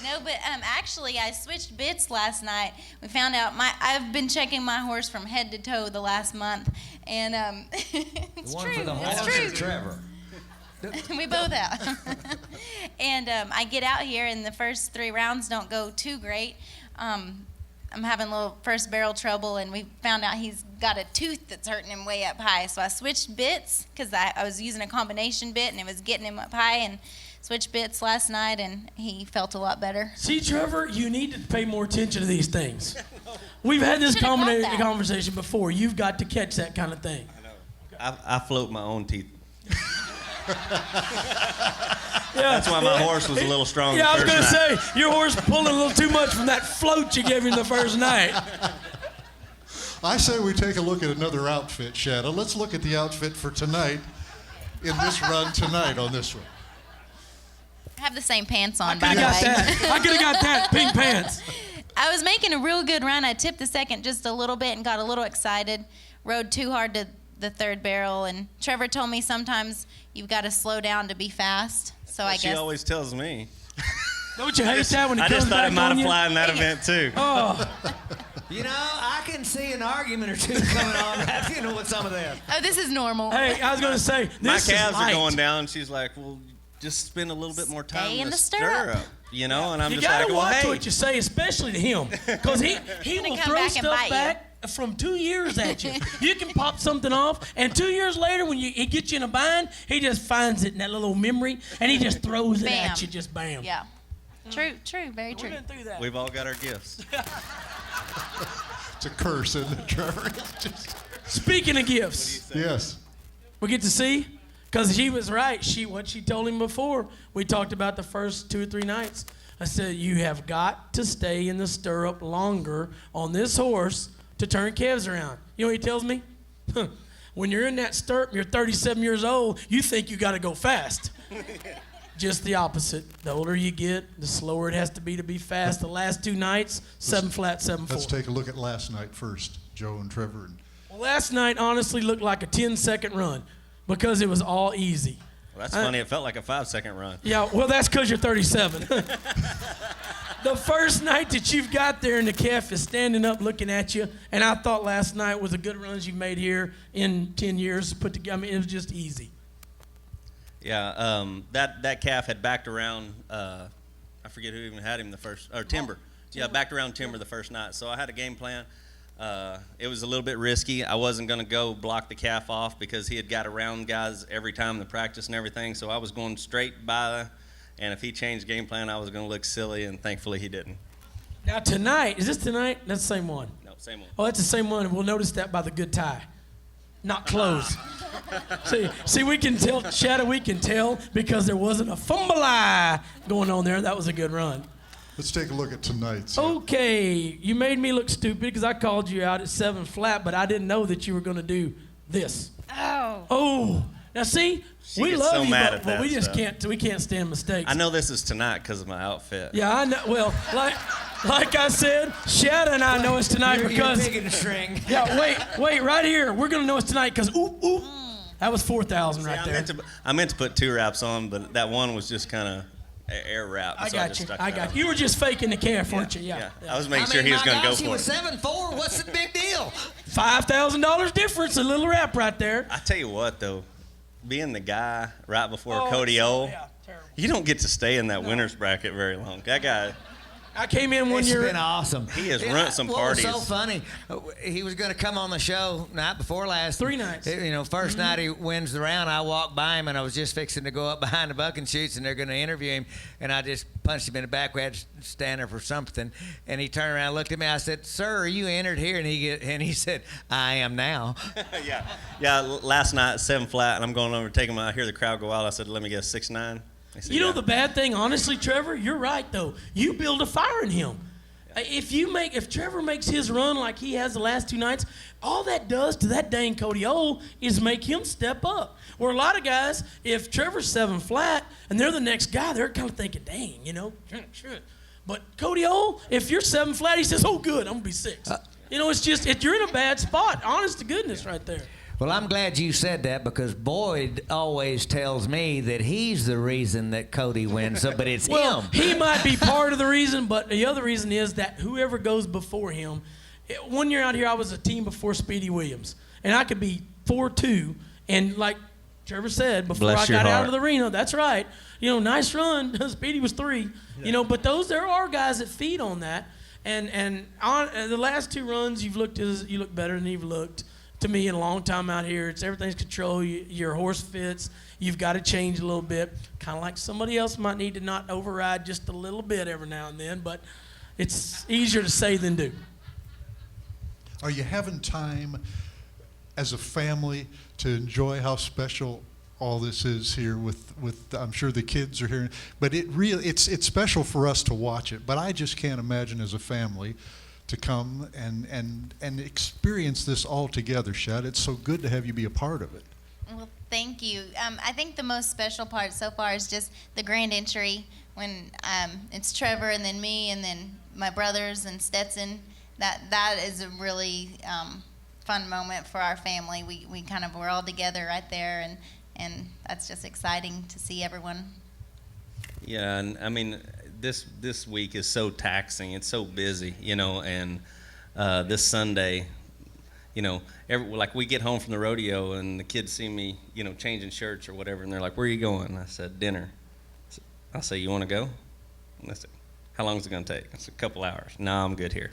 No, but actually, I switched bits last night. We found out I've been checking my horse from head to toe the last month, and it's The one true. for the It's horse true. is Trevor. We both have. And I get out here, and the first 3 rounds don't go too great. I'm having a little first barrel trouble, and we found out he's got a tooth that's hurting him way up high. So I switched bits because I was using a combination bit, and it was getting him up high, and switched bits last night, and he felt a lot better. See, Trevor, you need to pay more attention to these things. We've had this Should've caught that. conversation before. You've got to catch that kind of thing. I float my own teeth. Yeah. That's why my horse was a little strong. Yeah, I was the going first to night. say, your horse pulling a little too much from that float you gave him the first night. I say we take a look at another outfit, Shadow. Let's look at the outfit for tonight in this run tonight on this one. I have the same pants on, I by could the have got way. that. I could have got that. Pink pants. I was making a real good run. I tipped the second just a little bit and got a little excited. Rode too hard to the third barrel, and Trevor told me sometimes you've got to slow down to be fast. So I She guess always tells me. Don't you hate that when he I comes just thought back it might on have you? fly in that event too. Oh, I can see an argument or two coming on, with some of them. oh, this is normal. hey, I was going to say, My this calves is light. are going down. She's like, well, just spend a little bit more time Stay in in the the stirrup. And I'm You just got like, to well, watch hey. what you say, especially to him, because he gonna will come throw back and stuff bite you. back from 2 years at you. You can pop something off, and 2 years later, when he gets you in a bind, he just finds it in that little memory, and he just throws it Bam. at you, just bam. Yeah. True, very We've true. been through that. We've all got our gifts. It's a curse, isn't it, Trevor? It's just, Speaking of gifts, yes. we get to see, because she was right. What she told him before, we talked about the first 2 or 3 nights. I said, you have got to stay in the stirrup longer on this horse to turn calves around. You know what he tells me? When you're in that stirrup, you're 37 years old, you think you got to go fast. Just the opposite. The older you get, the slower it has to be fast. The last 2 nights, 7 flat, 7 4. Let's take a look at last night first, Joe and Trevor. Well, last night honestly looked like a 10-second run because it was all easy. Well, that's funny. It felt like a 5-second run. Yeah, well, that's because you're 37. The first night that you've got there and the calf is standing up looking at you, and I thought last night was the good runs you've made here in 10 years put together. I mean, it was just easy. Yeah, that calf had backed around. I forget who even had him the first, or Timber. Yeah, backed around Timber the first night. So I had a game plan. It was a little bit risky. I wasn't going to go block the calf off because he had got around guys every time in the practice and everything. So I was going straight by, and if he changed game plan, I was going to look silly, and thankfully he didn't. Now tonight, is this tonight? That's the same one. Nope. same one. Oh, that's the same one. We'll notice that by the good tie. Not closed. see, we can tell, Shadow, we can tell because there wasn't a fumble eye going on there. That was a good run. Let's take a look at tonight's. Okay, you made me look stupid because I called you out at 7 flat, but I didn't know that you were going to do this. Oh. Oh, now see, She we gets love so you, mad but at that we just stuff. we can't stand mistakes. I know this is tonight because of my outfit. Yeah, I know. Well, like I said, Shadow and I know it's tonight because. You're picking the string. Yeah, wait, right here. We're gonna know it's tonight because oop. That was 4,000 right there. I meant to put 2 wraps on, but that one was just kind of air wrap. I so got just you. stuck I that got on. you. You were just faking the calf, weren't you? Yeah. Yeah. I was making sure he was going to go He for was it. 7'4". What's the big deal? $5,000 difference, a little wrap right there. I tell you what, though, being the guy right before Oh, Cody it's- O, yeah, terrible. you don't get to stay in that winner's bracket very long. That guy, I came in one It's year. been awesome. He has run some parties. What was so funny, he was going to come on the show night before last. 3 nights. You know, first night he wins the round, I walked by him, and I was just fixing to go up behind the bucking chutes, and they're going to interview him, and I just punched him in the back. We had to stand there for something, and he turned around and looked at me. I said, "Sir, are you entered here?" And he said, "I am now." yeah. Last night, 7 flat, and I'm going over to take him. I hear the crowd go wild. I said, "Let me guess, 6'9". He said, You know "Yeah." the bad thing, honestly, Trevor, you're right though. You build a fire in him. If Trevor makes his run like he has the last 2 nights, all that does to that dang Cody O is make him step up. Where a lot of guys, if Trevor's 7 flat and they're the next guy, they're kind of thinking, dang, you know, shit. But Cody O, if you're 7 flat, he says, oh good, I'm gonna be 6. You know, it's just you're in a bad spot. Honest to goodness, right there. Well, I'm glad you said that because Boyd always tells me that he's the reason that Cody wins, but it's Well, him. he might be part of the reason, but the other reason is that whoever goes before him. One year out here, I was a team before Speedy Williams, and I could be 4-2, and like Trevor said, before Bless I your got out heart. of the arena, that's right. You know, nice run. Speedy was 3. You know, but there are guys that feed on that, and on the last 2 runs, you look better than you've looked. To me, in a long time out here, it's everything's control. Your horse fits. You've got to change a little bit. Kind of like somebody else might need to not override just a little bit every now and then, but it's easier to say than do. Are you having time as a family to enjoy how special all this is here with I'm sure the kids are here, but it's special for us to watch it, but I just can't imagine as a family to come and experience this all together, Shad. It's so good to have you be a part of it. Well, thank you. I think the most special part so far is just the grand entry when it's Trevor and then me and then my brothers and Stetson. That is a really fun moment for our family. We kind of we're all together right there, and that's just exciting to see everyone. Yeah, and I mean, this week is so taxing. It's so busy, you know, and this Sunday, you know, like we get home from the rodeo and the kids see me, you know, changing shirts or whatever, and they're like, where are you going? I said, dinner. I say, you want to go? And I said, how long is it going to take? It's a couple hours. No, I'm good here.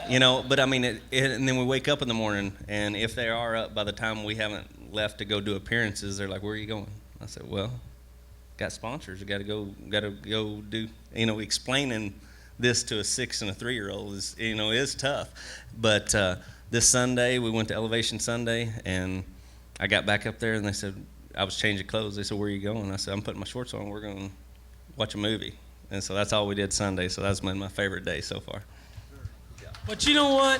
You know, but I mean, and then we wake up in the morning, and if they are up by the time we haven't left to go do appearances, they're like, where are you going? I said, well, got sponsors. You got to go do, you know, explaining this to a 6 and a 3-year-old is tough. But this Sunday, we went to Elevation Sunday, and I got back up there, and they said, I was changing clothes. They said, where are you going? I said, I'm putting my shorts on. We're going to watch a movie. And so that's all we did Sunday. So that's been my favorite day so far. But you know what?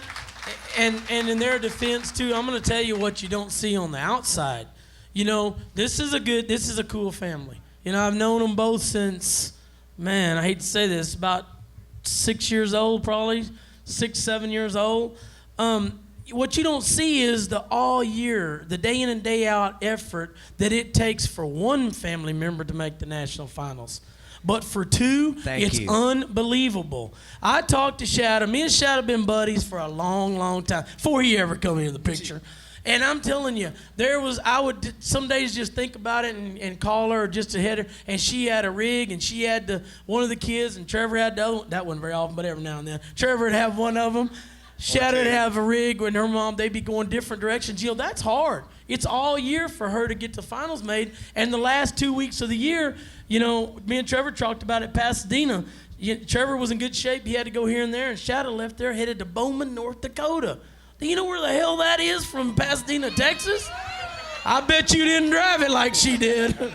And in their defense too, I'm going to tell you what you don't see on the outside. You know, this is a cool family. You know, I've known them both since, man, I hate to say this, about 6 years old, probably 6, 7 years old. What you don't see is the all year, the day in and day out effort that it takes for one family member to make the national finals. But for 2, it's unbelievable. I talked to Shadow. Me and Shadow have been buddies for a long, long time, before he ever come into the picture. And I'm telling you, I would some days just think about it and call her just to hit her, and she had a rig, and she had one of the kids, and Trevor had the other one. That wasn't very often, but every now and then. Trevor would have one of them. Shadow would have a rig when her mom, they'd be going different directions. You know, that's hard. It's all year for her to get the finals made. And the last 2 weeks of the year, you know, me and Trevor talked about it, Pasadena. Trevor was in good shape. He had to go here and there, and Shadow left there, headed to Bowman, North Dakota. Do you know where the hell that is from Pasadena, Texas? I bet you didn't drive it like she did.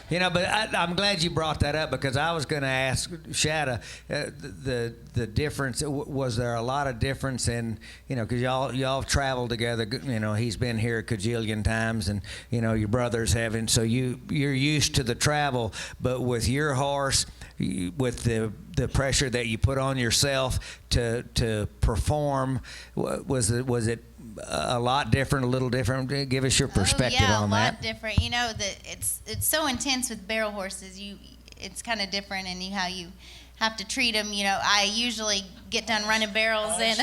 You know, but I'm glad you brought that up, because I was going to ask Shadow the difference. Was there a lot of difference in, you know, because y'all traveled together. You know, he's been here a cajillion times, and you know your brothers haven't. So you're used to the travel, but with your horse, with the pressure that you put on yourself to perform, was it a lot different, a little different? Give us your perspective on that. Yeah, a lot different. You know, it's so intense with barrel horses. It's kind of different in how you have to treat them. You know, I usually get done running barrels and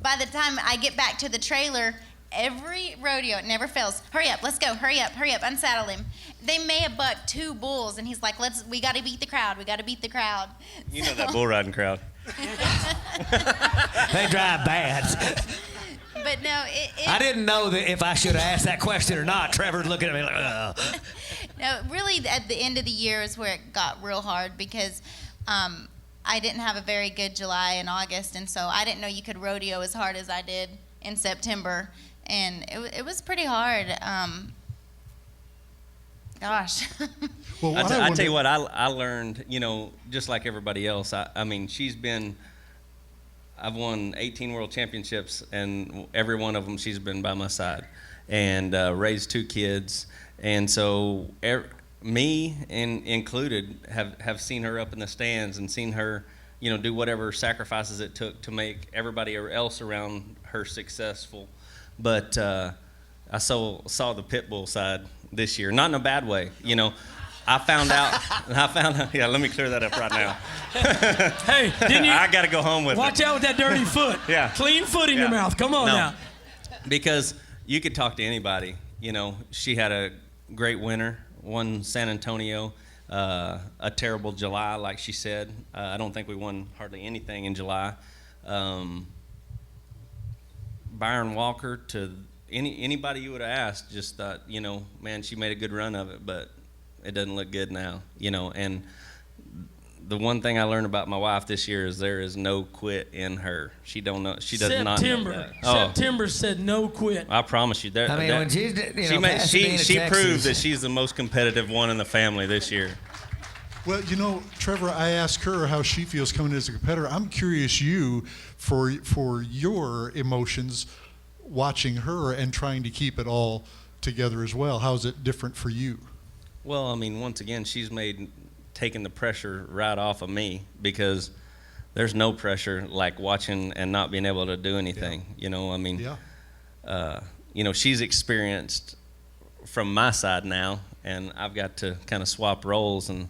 by the time I get back to the trailer, every rodeo, it never fails. Hurry up, let's go. Hurry up, unsaddle him. They may have bucked 2 bulls, and he's like, we got to beat the crowd. You know that bull riding crowd. They drive bad. But no, I didn't know that if I should have asked that question or not. Trevor's looking at me like, ugh. No, really, at the end of the year is where it got real hard, because I didn't have a very good July and August, and so I didn't know you could rodeo as hard as I did in September, and it was pretty hard. Gosh. Well, I tell you what, I learned, you know, just like everybody else. I mean, I've won 18 world championships, and every one of them she's been by my side, and raised 2 kids, and so me included have seen her up in the stands and seen her, you know, do whatever sacrifices it took to make everybody else around her successful. But I saw the pit bull side this year, not in a bad way, you know. I found out. Yeah, let me clear that up right now. Hey, didn't you? I got to go home with Watch it. out with that dirty foot. Yeah. Clean foot in your mouth. Come on now. Because you could talk to anybody. You know, she had a great winter, won San Antonio, a terrible July, like she said. I don't think we won hardly anything in July. Byron Walker, to anybody you would have asked, just thought, you know, man, she made a good run of it, but it doesn't look good now, you know. And the one thing I learned about my wife this year is there is no quit in her. She does not know that. September said no quit. I promise you. I mean, when she's, you know, she Texas, proved that she's the most competitive one in the family this year. Well, you know, Trevor, I asked her how she feels coming in as a competitor. I'm curious for your emotions watching her and trying to keep it all together as well. How's it different for you? Well, I mean, once again, she's taking the pressure right off of me, because there's no pressure like watching and not being able to do anything. Yeah. You know, I mean, you know, she's experienced from my side now, and I've got to kind of swap roles, and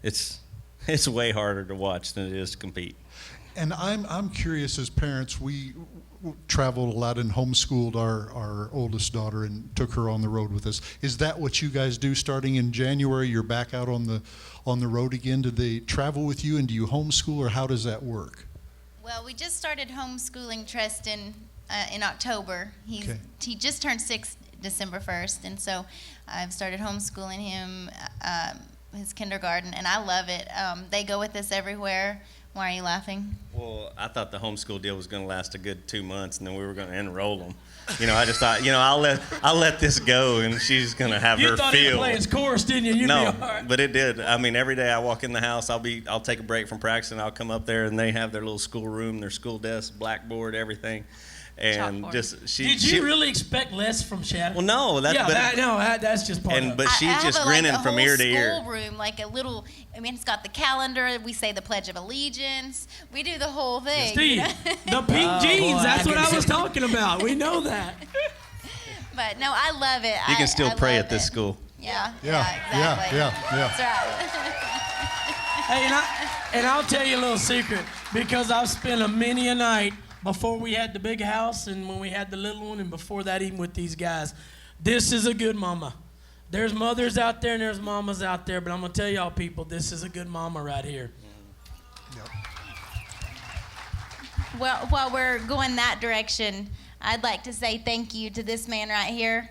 it's way harder to watch than it is to compete. And I'm curious, as parents, we traveled a lot and homeschooled our oldest daughter and took her on the road with us. Is that what you guys do starting in January? You're back out on the road again. Do they travel with you, and do you homeschool, or how does that work? Well, we just started homeschooling Treston in October. He just turned 6 December 1st, and so I've started homeschooling him his kindergarten, and I love it. They go with us everywhere. Why are you laughing? Well, I thought the homeschool deal was going to last a good 2 months, and then we were going to enroll them. You know, I just thought, you know, I'll let this go, and she's going to have her You thought feel. he'd play his chorus, didn't you? You'd No, be all right. but it did. I mean, every day I walk in the house, I'll take a break from practice, and I'll come up there, and they have their little school room, their school desk, blackboard, everything. And Chalkboard. just Did you really expect less from Shadow? Well, no, that's just part of it. But she's just grinning from ear to ear. I have a school room, like a little. I mean, it's got the calendar. We say the Pledge of Allegiance. We do the whole thing. Steve, you know? the pink jeans. boy, That's I what can I was see. talking about. We know that. But no, I love it. You can still I pray love at this it. school. Yeah. Yeah, Exactly. yeah. That's right. Hey, and I'll tell you a little secret, because I've spent a many a night before we had the big house and when we had the little one, and before that even with these guys. This is a good mama. There's mothers out there and there's mamas out there, but I'm going to tell y'all people, this is a good mama right here. Well, while we're going that direction, I'd like to say thank you to this man right here,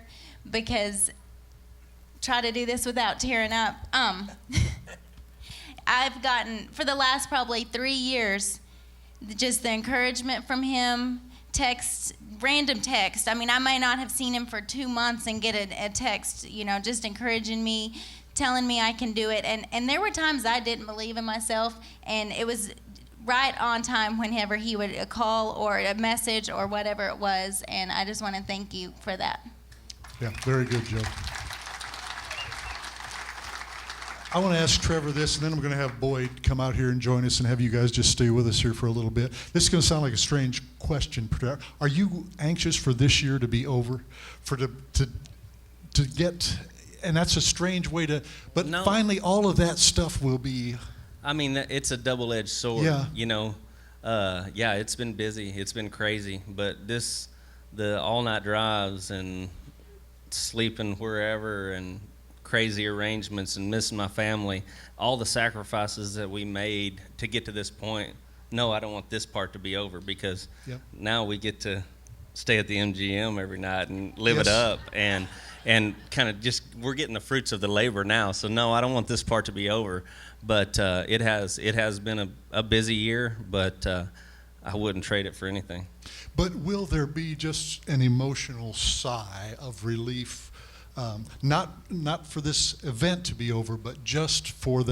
because try to do this without tearing up. I've gotten, for the last probably 3 years, just the encouragement from him, texts, random text. I mean, I may not have seen him for 2 months and get a text, just encouraging me, telling me I can do it. And there were times I didn't believe in myself, and it was right on time whenever he would call or a message or whatever it was, and I just want to thank you for that. Yeah, very good, Joe. I want to ask Trevor this, and then I'm going to have Boyd come out here and join us and have you guys just stay with us here for a little bit. This is going to sound like a strange question. Are you anxious for this year to be over? To get, and that's a strange way to, but No. finally all of that stuff will be. I mean, it's a double-edged sword. Yeah. Yeah, it's been busy. It's been crazy. But the all-night drives and sleeping wherever and crazy arrangements and missing my family, all the sacrifices that we made to get to this point. No, I don't want this part to be over because Yep. now we get to stay at the MGM every night and live Yes. it up and kind of just we're getting the fruits of the labor now. So no, I don't want this part to be over. But it has been a busy year, but I wouldn't trade it for anything. But will there be just an emotional sigh of relief? Not for this event to be over, but just for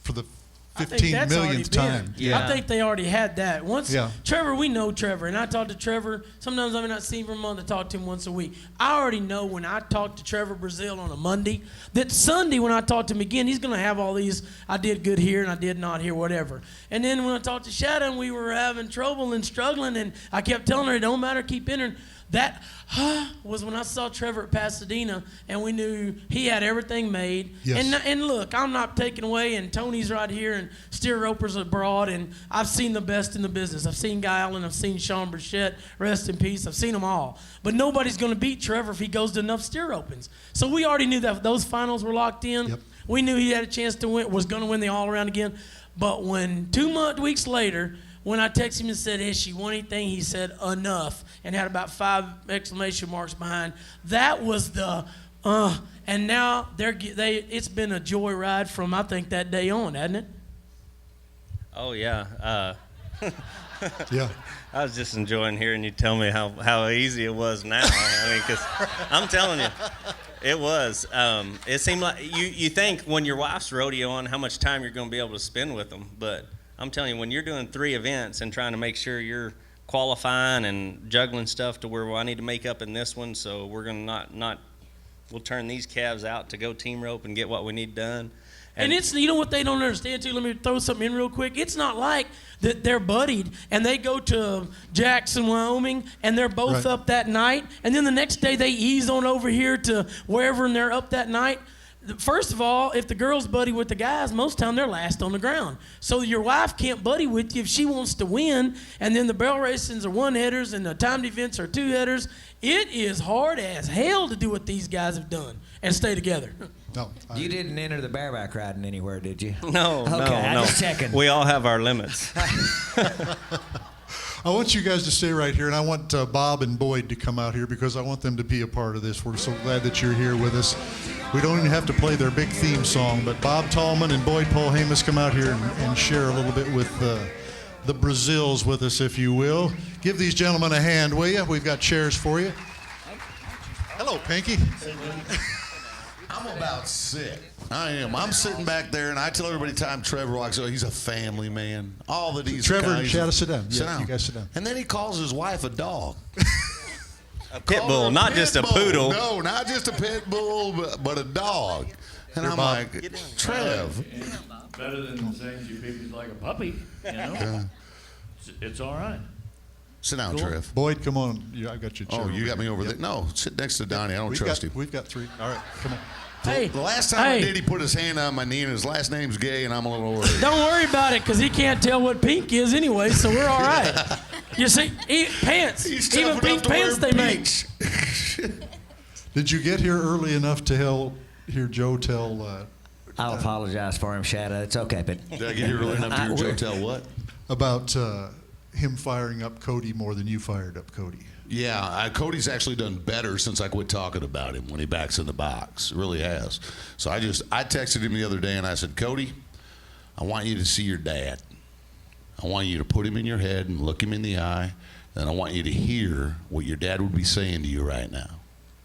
for the I think 15 that's already millionth been. time. Yeah. I think they already had that. Once Yeah. Trevor, we know Trevor, and I talk to Trevor. Sometimes I may not see him for a month. I talk to him once a week. I already know when I talk to Trevor Brazil on a Monday that Sunday when I talk to him again, he's going to have all these. I did good here and I did not here, whatever. And then when I talked to Shadow, we were having trouble and struggling, and I kept telling her it don't matter, keep entering. That was when I saw Trevor at Pasadena, and we knew he had everything made. Yes. And look, I'm not taking away, and Tony's right here, and Steer Roper's abroad, and I've seen the best in the business. I've seen Guy Allen, I've seen Sean Burchett, rest in peace. I've seen them all. But nobody's going to beat Trevor if he goes to enough Steer Opens. So we already knew that those finals were locked in. Yep. We knew he had a chance to win, was going to win the all-around again. But when 2 weeks later, when I texted him and said, has she won anything, he said, enough, and had about 5 exclamation marks behind. That was the, and now it's been a joy ride from, I think, that day on, hasn't it? Oh, yeah. Yeah. I was just enjoying hearing you tell me how easy it was now. I mean, because I'm telling you, it was. It seemed like you think when your wife's rodeoing how much time you're going to be able to spend with them, but I'm telling you, when you're doing 3 events and trying to make sure you're qualifying and juggling stuff to where, well, I need to make up in this one, so we're going to we'll turn these calves out to go team rope and get what we need done. And it's, you know what they don't understand too? Let me throw something in real quick. It's not like that they're buddied and they go to Jackson, Wyoming, and they're both Right. up that night, and then the next day they ease on over here to wherever and they're up that night. First of all, if the girl's buddy with the guys, most of the time they're last on the ground. So your wife can't buddy with you if she wants to win, and then the barrel racings are 1-headers and the timed events are 2-headers. It is hard as hell to do what these guys have done and stay together. No. You didn't enter the bareback riding anywhere, did you? No, Okay, I'm no. just checking. We all have our limits. I want you guys to stay right here, and I want Bob and Boyd to come out here because I want them to be a part of this. We're so glad that you're here with us. We don't even have to play their big theme song, but Bob Tallman and Boyd Polhamus come out here and share a little bit with the Brazils with us, if you will. Give these gentlemen a hand, will you? We've got chairs for you. Hello, Pinky. I'm about sick. I am. I'm sitting back there, and I tell everybody time Trevor walks over, he's a family man. All that he's Trevor and guys- Shadow, sit down. Sit Yeah, down. you guys sit down. And then he calls his wife a dog. A pit Called her bull, not pit just a bull. poodle. No, not just a pit bull, but a dog. And Here, I'm Bob. like, Trev. Better than saying she behaves like a puppy, you know? It's all right. Sit down, Trev. Boyd, come on. I got your chair. Oh, you got me over there. No, sit next to Donnie. I don't trust him. We've got 3. All right, come on. Hey, The last time I hey, did, he put his hand on my knee, and his last name's Gay, and I'm a little worried. don't worry about it because he can't tell what pink is anyway, so we're all right. You see, pants, He's even tough pink enough to wear pants they make. peach. Did you get here early enough to hear Joe tell I'll apologize for him, Shadow. It's okay, but Did I get here early enough to hear Joe tell what? about him firing up Cody more than you fired up Cody. Yeah, Cody's actually done better since I quit talking about him when he backs in the box. Really has. So I texted him the other day and I said, Cody, I want you to see your dad. I want you to put him in your head and look him in the eye, and I want you to hear what your dad would be saying to you right now.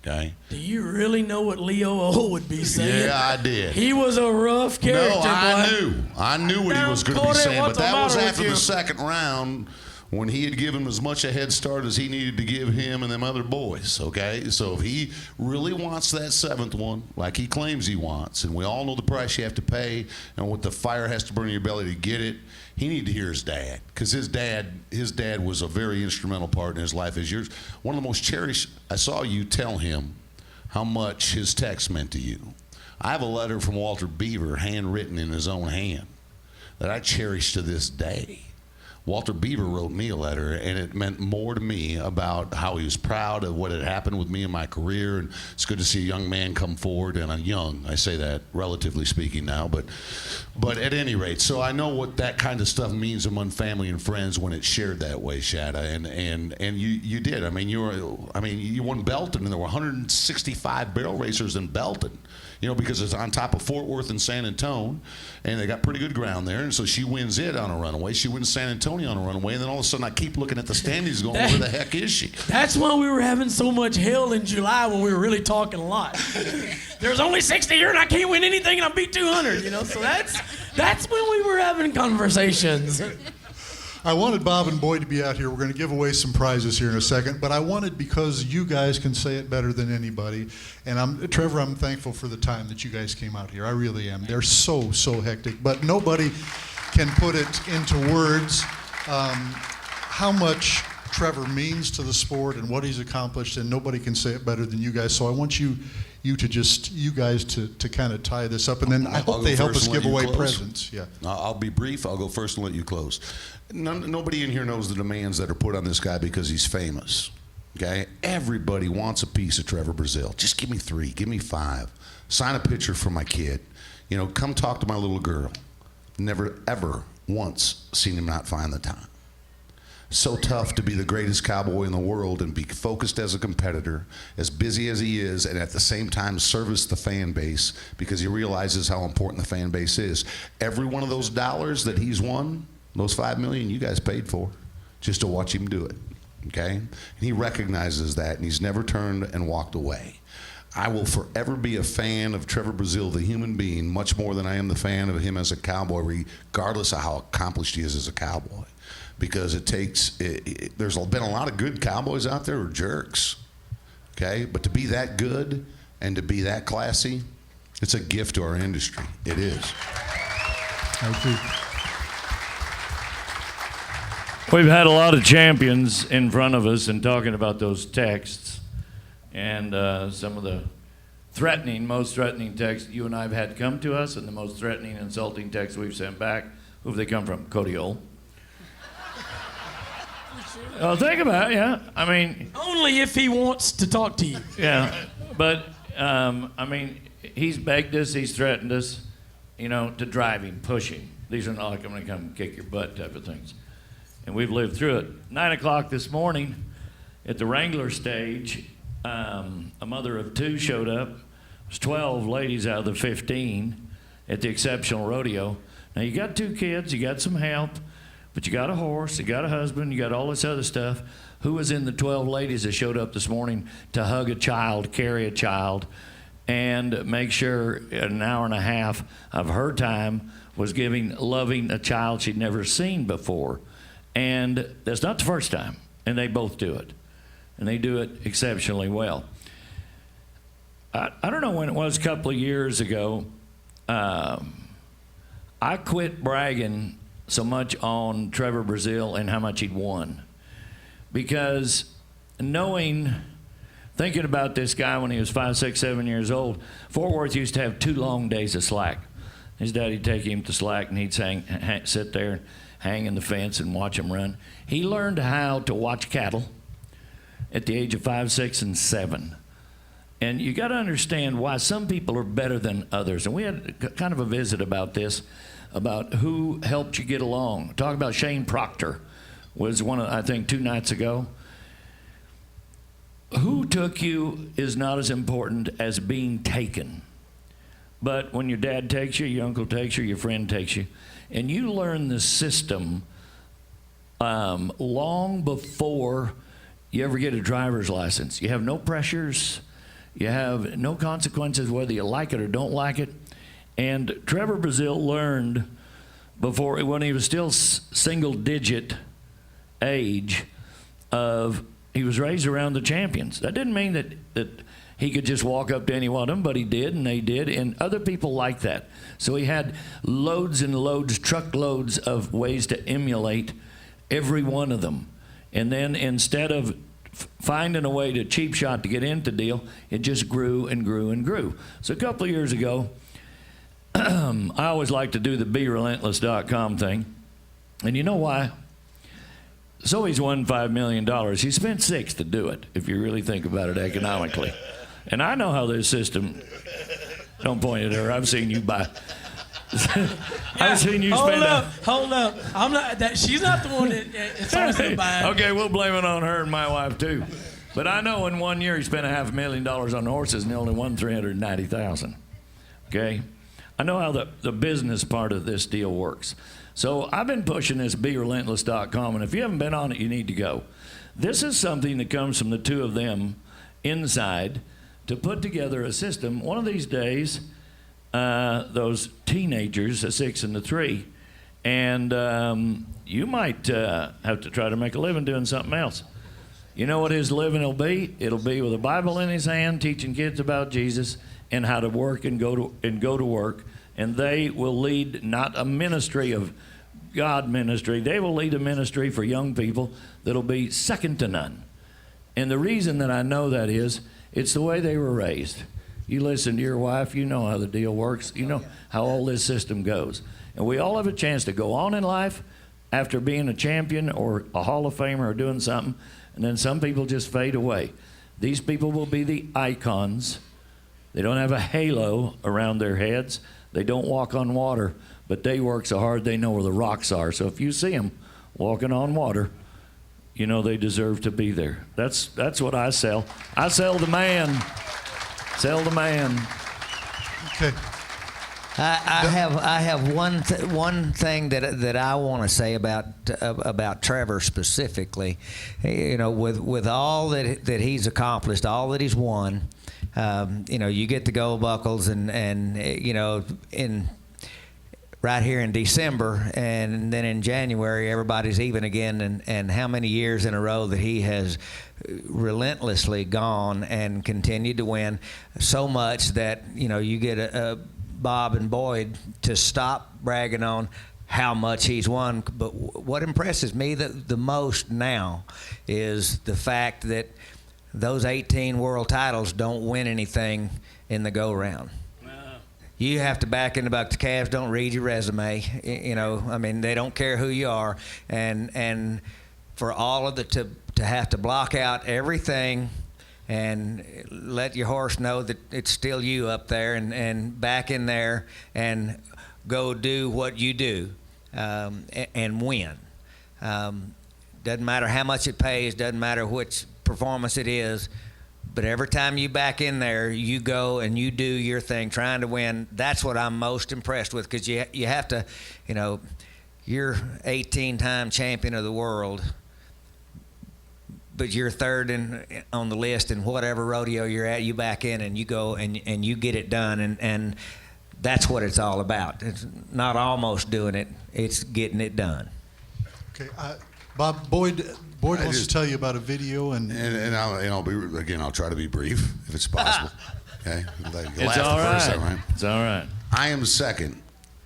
Okay? Do you really know what Leo O would be saying? Yeah, I did. He was a rough character. No, I knew what he was going to be saying, but that was after the second round when he had given him as much a head start as he needed to give him and them other boys, okay? So if he really wants that seventh one, like he claims he wants, and we all know the price you have to pay and what the fire has to burn in your belly to get it, he needed to hear his dad, because his dad was a very instrumental part in his life as yours. One of the most cherished, I saw you tell him how much his text meant to you. I have a letter from Walter Beaver, handwritten in his own hand, that I cherish to this day. Walter Beaver wrote me a letter, and it meant more to me about how he was proud of what had happened with me in my career, and it's good to see a young man come forward, and I'm young, I say that relatively speaking now, but at any rate, so I know what that kind of stuff means among family and friends when it's shared that way, Shada, and you did. I mean, you won Belton, and there were 165 barrel racers in Belton, because it's on top of Fort Worth and San Antonio, and they got pretty good ground there, and so she wins it on a runaway. She wins San Antonio on a runaway, and then all of a sudden I keep looking at the standings going, where the heck is she? That's why we were having so much hell in July when we were really talking a lot. There's only 60 here, and I can't win anything, and I beat 200, So that's when we were having conversations. I wanted Bob and Boyd to be out here. We're going to give away some prizes here in a second, but I wanted, because you guys can say it better than anybody, and Trevor, I'm thankful for the time that you guys came out here. I really am. They're so hectic, but nobody can put it into words how much Trevor means to the sport and what he's accomplished, and nobody can say it better than you guys. So I want you guys to kind of tie this up, and then I hope they help us give away presents. Yeah. I'll be brief. I'll go first and let you close. Nobody in here knows the demands that are put on this guy because he's famous. Okay? Everybody wants a piece of Trevor Brazile. Just give me 3, give me 5. Sign a picture for my kid. Come talk to my little girl. Never, ever once seen him not find the time. So tough to be the greatest cowboy in the world and be focused as a competitor, as busy as he is, and at the same time service the fan base, because he realizes how important the fan base is. Every one of those dollars that he's won, those $5 million, you guys paid for just to watch him do it, okay? And he recognizes that, and he's never turned and walked away. I will forever be a fan of Trevor Brazile, the human being, much more than I am the fan of him as a cowboy, regardless of how accomplished he is as a cowboy. Because there's been a lot of good cowboys out there who are jerks, okay? But to be that good and to be that classy, it's a gift to our industry. It is. Thank you. We've had a lot of champions in front of us and talking about those texts, and some of the most threatening texts you and I have had come to us, and the most threatening, insulting texts we've sent back. Who have they come from? Cody Ole. Well, think about it, yeah. I mean... Only if he wants to talk to you. Yeah, but, he's begged us, he's threatened us, to drive him, push him. These are not like I'm going to come kick your butt type of things. And we've lived through it. 9 o'clock this morning at the Wrangler stage, a mother of 2 showed up. It was 12 ladies out of the 15 at the Exceptional Rodeo. Now, you got 2 kids, you got some help, but you got a horse, you got a husband, you got all this other stuff. Who was in the 12 ladies that showed up this morning to hug a child, carry a child, and make sure an hour and a half of her time was loving a child she'd never seen before? And that's not the first time, and they both do it. And they do it exceptionally well. I don't know when it was, a couple of years ago, I quit bragging so much on Trevor Brazile and how much he'd won. Because thinking about this guy when he was 5, 6, 7 years old, Fort Worth used to have 2 long days of slack. His daddy'd take him to slack, and he'd sit there and hang in the fence and watch him run. He learned how to watch cattle at the age of 5, 6, and 7. And you got to understand why some people are better than others. And we had kind of a visit about this, about who helped you get along. Talk about Shane Proctor was I think 2 nights ago. Who took you is not as important as being taken. But when your dad takes you, your uncle takes you, your friend takes you, and you learn the system long before you ever get a driver's license. You have no pressures. You have no consequences whether you like it or don't like it. And Trevor Brazile learned when he was still single-digit age he was raised around the champions. That didn't mean that he could just walk up to any one of them, but he did, and they did, and other people like that. So he had loads and loads, truckloads of ways to emulate every one of them. And then instead of finding a way to cheap shot to get into the deal, it just grew and grew and grew. So a couple of years ago, I always like to do the BeRelentless.com thing. And you know why? So he's won $5 million. He spent $6 million to do it, if you really think about it economically. And I know how this system, don't point at her, I've seen you buy. I've seen you spend Hold up. I'm not, she's not the one that starts to buy. Okay, we'll blame it on her and my wife too. But I know in 1 year he spent $500,000 on horses and he only won $390,000. Okay? I know how the business part of this deal works. So I've been pushing this BeRelentless.com, and if you haven't been on it, you need to go. This is something that comes from the two of them inside to put together a system. One of these days, those teenagers, a 6 and a 3, and you might have to try to make a living doing something else. You know what his living will be? It'll be with a Bible in his hand, teaching kids about Jesus and how to work and go to work. And they will lead not a ministry of God ministry. They will lead a ministry for young people that'll be second to none. And the reason that I know that is, it's the way they were raised. You listen to your wife, you know how the deal works. You know how all this system goes. And we all have a chance to go on in life after being a champion or a Hall of Famer or doing something, and then some people just fade away. These people will be the icons. They don't have a halo around their heads. They don't walk on water, but they work so hard they know where the rocks are. So if you see them walking on water, you know they deserve to be there. That's what I sell. I sell the man. Sell the man. Okay. I have one thing that I want to say about Trevor specifically. You know, with all that he's accomplished, all that he's won. You know, you get the gold buckles and you know, right here in December, and then in January everybody's even again, and how many years in a row that he has relentlessly gone and continued to win so much that, you know, you get a Bob and Boyd to stop bragging on how much he's won. But what impresses me the most now is the fact that those 18 world titles don't win anything in the go-round. You have to back in the buck. The Cavs don't read your resume. You know, I mean, they don't care who you are. And for all of to have to block out everything and let your horse know that it's still you up there, and back in there and go do what you do and win. Doesn't matter how much it pays, doesn't matter which performance it is, but every time you back in there, you go and you do your thing trying to win. That's what I'm most impressed with, because you have to, you know, you're 18-time champion of the world, but you're third on the list in whatever rodeo you're at. You back in and you go and you get it done, and that's what it's all about. It's not almost doing it, it's getting it done. Okay, Bob, Boyd wants to tell you about a video, and I'll try to be brief if it's possible. Okay, it's all right. Right. It's all right. I am second.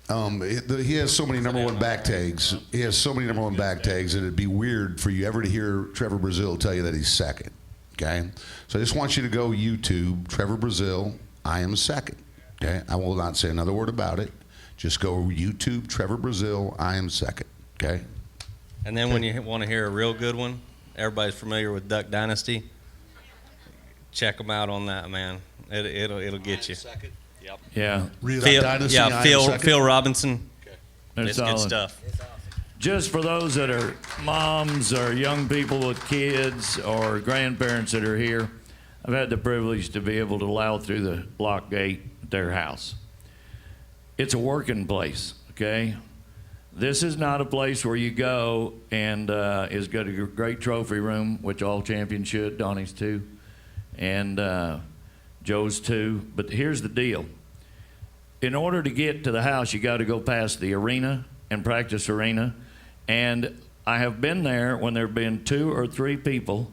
He has so many number one back tags. He has so many number one back tags that it'd be weird for you ever to hear Trevor Brazile tell you that he's second. Okay, so I just want you to go YouTube Trevor Brazile. I am second. Okay, I will not say another word about it. Just go YouTube Trevor Brazile. I am second. Okay. And then when you want to hear a real good one, everybody's familiar with Duck Dynasty. Check them out on that, man. It'll get you. Second. Yep. Yeah. Phil Robinson. Okay. It's good stuff. just for those that are moms or young people with kids or grandparents that are here, I've had the privilege to be able to allow through the lock gate at their house. It's a working place, okay? This is not a place where you go and it's got a great trophy room, which all champions should, Donnie's too, and Joe's too. But here's the deal. In order to get to the house, you got to go past the arena and practice arena. And I have been there when there have been 2 or 3 people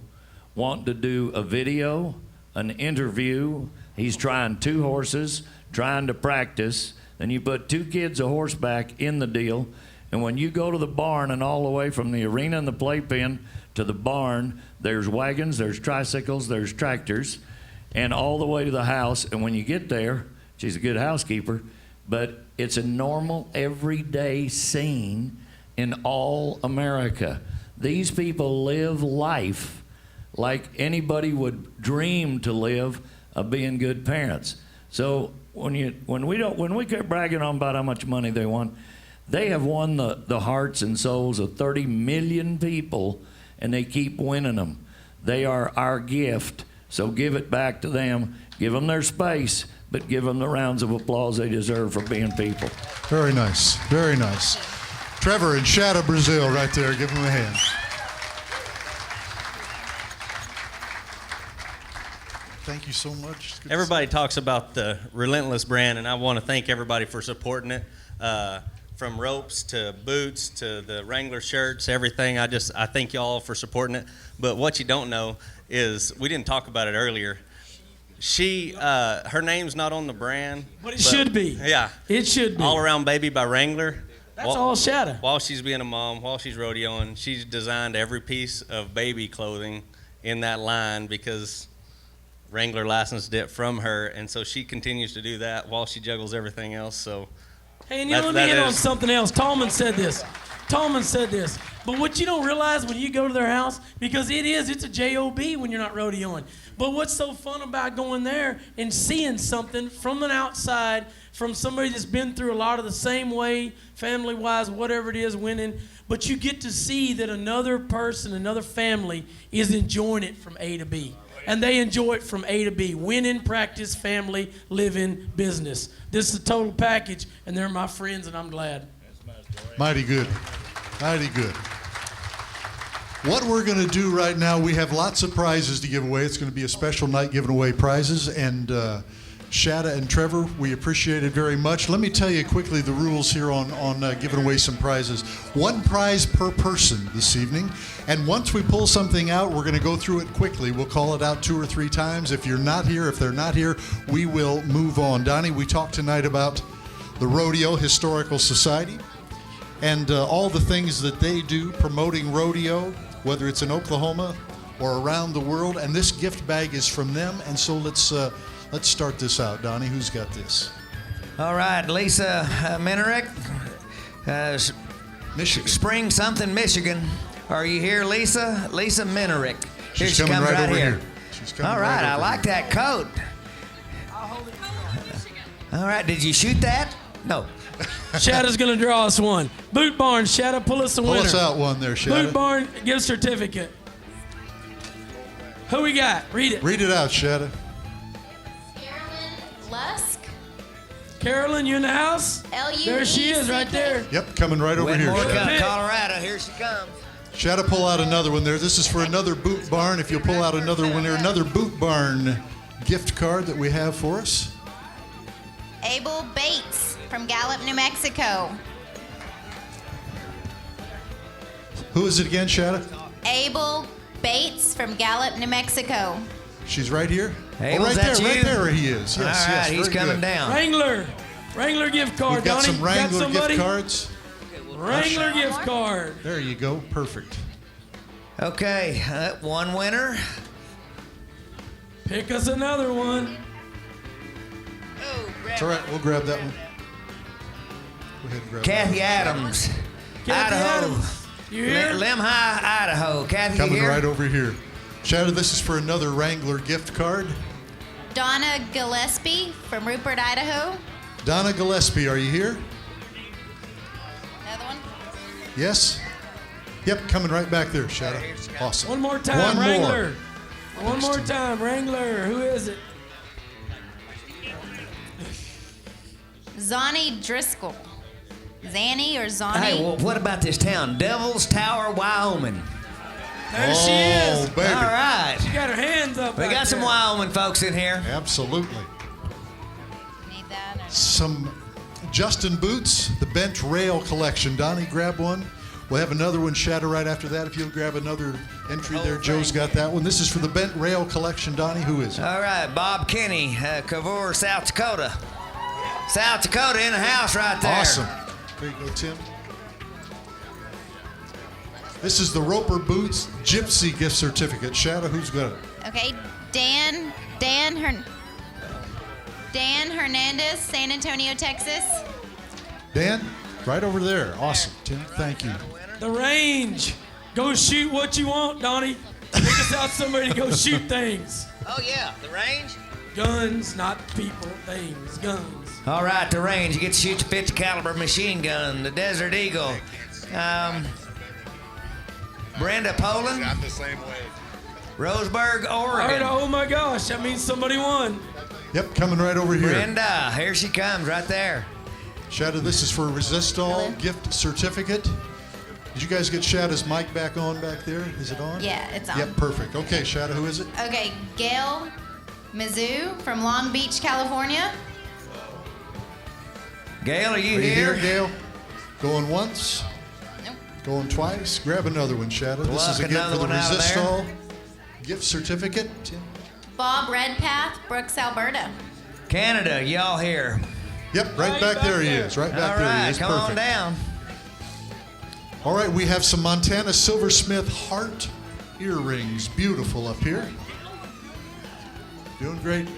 wanting to do a video, an interview. He's trying 2 horses, trying to practice. Then you put 2 kids of horseback in the deal. And when you go to the barn and all the way from the arena and the playpen to the barn, there's wagons, there's tricycles, there's tractors, and all the way to the house. And when you get there, she's a good housekeeper, but it's a normal, everyday scene in all America. These people live life like anybody would dream to live of being good parents. So when we get bragging on about how much money they won, they have won the hearts and souls of 30 million people, and they keep winning them. They are our gift, so give it back to them. Give them their space, but give them the rounds of applause they deserve for being people. Very nice, very nice. Trevor and Shadow Brazil right there. Give them a hand. Thank you so much. Everybody talks about the Relentless brand, and I want to thank everybody for supporting it. From ropes to boots to the Wrangler shirts, everything. I thank y'all for supporting it. But what you don't know is, we didn't talk about it earlier. Her name's not on the brand. But it should be. Yeah. It should be. All Around Baby by Wrangler. That's all Shadow. While she's being a mom, while she's rodeoing, she's designed every piece of baby clothing in that line because Wrangler licensed it from her, and so she continues to do that while she juggles everything else. So, hey, and let me hit on something else. Tallman said this. But what you don't realize when you go to their house, because it's a job when you're not rodeoing. But what's so fun about going there and seeing something from an outside, from somebody that's been through a lot of the same way, family-wise, whatever it is, winning, but you get to see that another person, another family is enjoying it from A to B. And they enjoy it from A to B. Winning, practice, family, living, business. This is a total package, and they're my friends, and I'm glad. Mighty good. Mighty good. What we're going to do right now, we have lots of prizes to give away. It's going to be a special night giving away prizes. And Shada and Trevor, we appreciate it very much. Let me tell you quickly the rules here on giving away some prizes. 1 prize per person this evening. And once we pull something out, we're going to go through it quickly. We'll call it out 2 or 3 times. If they're not here, we will move on. Donnie, we talked tonight about the Rodeo Historical Society and all the things that they do promoting rodeo, whether it's in Oklahoma or around the world. And this gift bag is from them. And so let's start this out. Donnie, who's got this? All right, Lisa Minerick, Michigan. Spring something, Michigan. Are you here, Lisa? Lisa Minerick. Here She's she coming comes right over here. here. She's coming All right, I like that coat. All right, did you shoot that? No. Shadow's going to draw us one. Boot Barn, Shadow, pull us a winner. Pull us out one there, Shadow. Boot Barn, get a certificate. Who we got? Read it. Read it out, Shadow. Lusk. Carolyn, you in the house? There she is, right there. Yep, coming right over here, Wetmore, Shadow. Colorado. Here she comes. Shadow, pull out another one there. This is for another Boot Barn. If you'll pull out another one there, another Boot Barn gift card that we have for us. Abel Bates from Gallup, New Mexico. Who is it again, Shadow? Abel Bates from Gallup, New Mexico. She's right here. Abel, right is that there, right you? there he is. Yes, All right, yes, he's very coming good. down. Wrangler gift card, We've got Donnie. some Wrangler got somebody? gift cards. Wrangler gift card. There you go. Perfect. Okay, one winner. Pick us another one. It's all right. We'll grab that one. Go ahead and grab Kathy that Adams, Kathy Idaho. Adams. You here? Lemhi, Idaho. Kathy, one. Coming here? right over here. Shadow, this is for another Wrangler gift card. Donna Gillespie from Rupert, Idaho. Donna Gillespie, are you here? Another one. Yes? Yep, coming right back there, Shadow. Awesome. One more time, One Wrangler. more. One more time, Wrangler. Who is it? Zonnie Driscoll. Zanny or Zonnie? Hey, well, what about this town? Devil's Tower, Wyoming. There she is. Baby. All right. She got her hands up. We back got some there. Wyoming folks in here. Absolutely. Need that or... Some Justin Boots, the Bent Rail Collection. Donnie, grab one. We'll have another one, Shadow, right after that. If you'll grab another entry there. Joe's got that one. This is for the Bent Rail Collection. Donnie, who is it? All right, Bob Kenny, Cavour, South Dakota. South Dakota in the house right there. Awesome. There you go, Tim. This is the Roper Boots Gypsy gift certificate. Shadow, who's got it? Okay, Dan Hernandez, San Antonio, Texas. Dan, right over there. Awesome, Tim. Thank you. The range. Go shoot what you want, Donnie. Pick us out somebody to go shoot things. Oh, yeah, the range? Guns, not people, things, guns. All right, the range. You get to shoot the 50 caliber machine gun, the Desert Eagle. Brenda Poland. Got the same way. Roseburg, All right, Oregon. oh my gosh, that means somebody won. Yep, coming right over here. Brenda, here she comes, right there. Shadow, this is for a Resistol gift certificate. Did you guys get Shadow's mic back on back there? Is it on? Yeah, it's on. Yep, perfect. Okay, Shadow, who is it? Okay, Gail Mizzou from Long Beach, California. Gail, are you Are you here? here, Gail? Going once? Nope. Going twice? Grab another one, Shadow. This is a Pluck gift for another the one out of there. Resistol gift certificate. Tim? Bob Redpath, Brooks, Alberta. Canada, y'all here? Yep, right back there he is. Right back All there he right, is. come Perfect. on down. All right, we have some Montana Silversmith heart earrings. Beautiful up here. Doing great.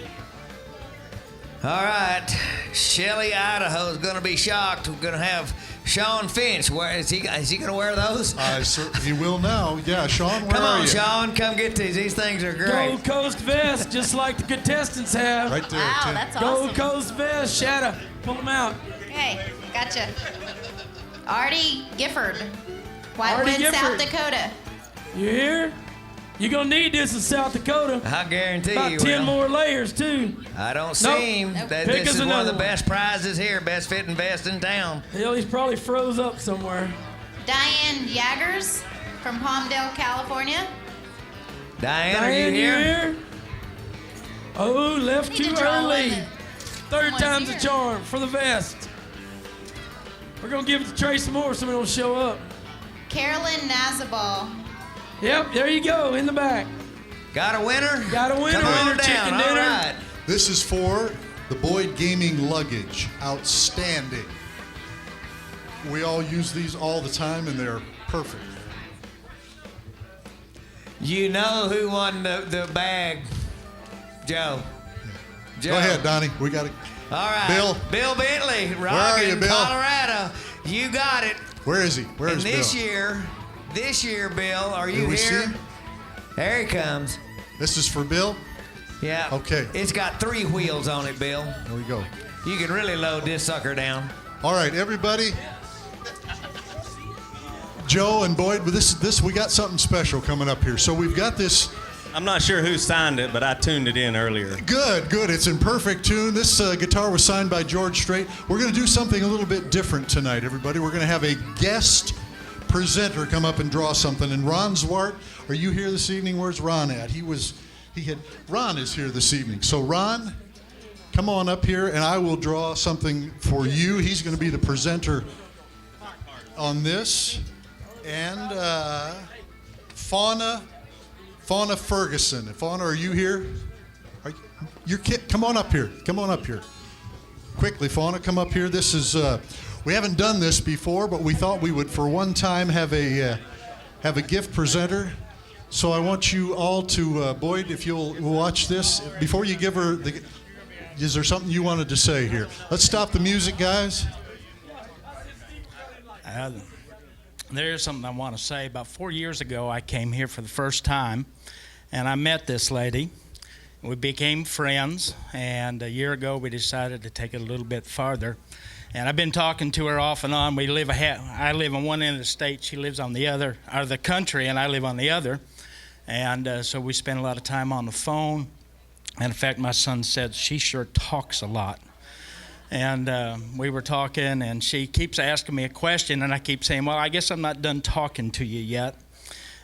All right, Shelly, Idaho is going to be shocked. We're going to have Sean Finch. Is he going to wear those? He will now. Yeah, Sean, where Come are on, you? Sean, come get these. These things are great. Gold Coast vest, just like the contestants have. Right there, Wow, Tim. that's Gold awesome. Coast vest, Shadow, pull them out. Okay, gotcha. Artie Gifford, White Artie Wind, South Gifford. Dakota. You hear? You're gonna need this in South Dakota. I guarantee About you 10 will. more layers too. I don't Nope. see him. Nope. That- Pick This us is one of another the one. best prizes here, best fitting vest in town. Hell, he's probably froze up somewhere. Diane Yaggers from Palmdale, California. Diane, Diane, are you here? here? Oh, left Need to too draw early. one that Third someone's time's a here. charm for the vest. We're gonna give it to Tracy Moore. Somebody will show up. Carolyn Nazabal. Yep, there you go in the back. Got a winner? Got a winner, Come on winner, down. chicken All dinner. right. This is for the Boyd Gaming Luggage. Outstanding. We all use these all the time, and they're perfect. You know who won the bag, Joe. Joe. Go ahead, Donnie. We got it. All right. Bill. Bill Bentley, are you, Rockin', Bill? Colorado. You got it. Where is he? Where And is Bill? this year, Bill, are you Did we here? see him? There he comes. This is for Bill. Yeah. Okay. It's got 3 wheels on it, Bill. There we go. You can really load this sucker down. All right, everybody. Joe and Boyd, but this we got something special coming up here. So we've got this. I'm not sure who signed it, but I tuned it in earlier. Good. It's in perfect tune. This guitar was signed by George Strait. We're going to do something a little bit different tonight, everybody. We're going to have a guest presenter come up and draw something. And Ron Zwart, are you here this evening? Where's Ron at? Ron is here this evening. So Ron, come on up here, and I will draw something for you. He's going to be the presenter on this. And Fauna Ferguson. Fauna, are you here? Come on up here. Come on up here. Quickly, Fauna, come up here. This is we haven't done this before, but we thought we would, for one time, have a gift presenter. So I want you all to, Boyd, if you'll watch this before you give her the. Is there something you wanted to say here? Let's stop the music, guys. There's something I want to say. About 4 years ago, I came here for the first time, and I met this lady. We became friends, and a year ago, we decided to take it a little bit farther. And I've been talking to her off and on. I live on one end of the state, she lives on the other, or the country, and I live on the other. And so we spend a lot of time on the phone. And in fact, my son said she sure talks a lot. And we were talking, and she keeps asking me a question, and I keep saying, well, I guess I'm not done talking to you yet.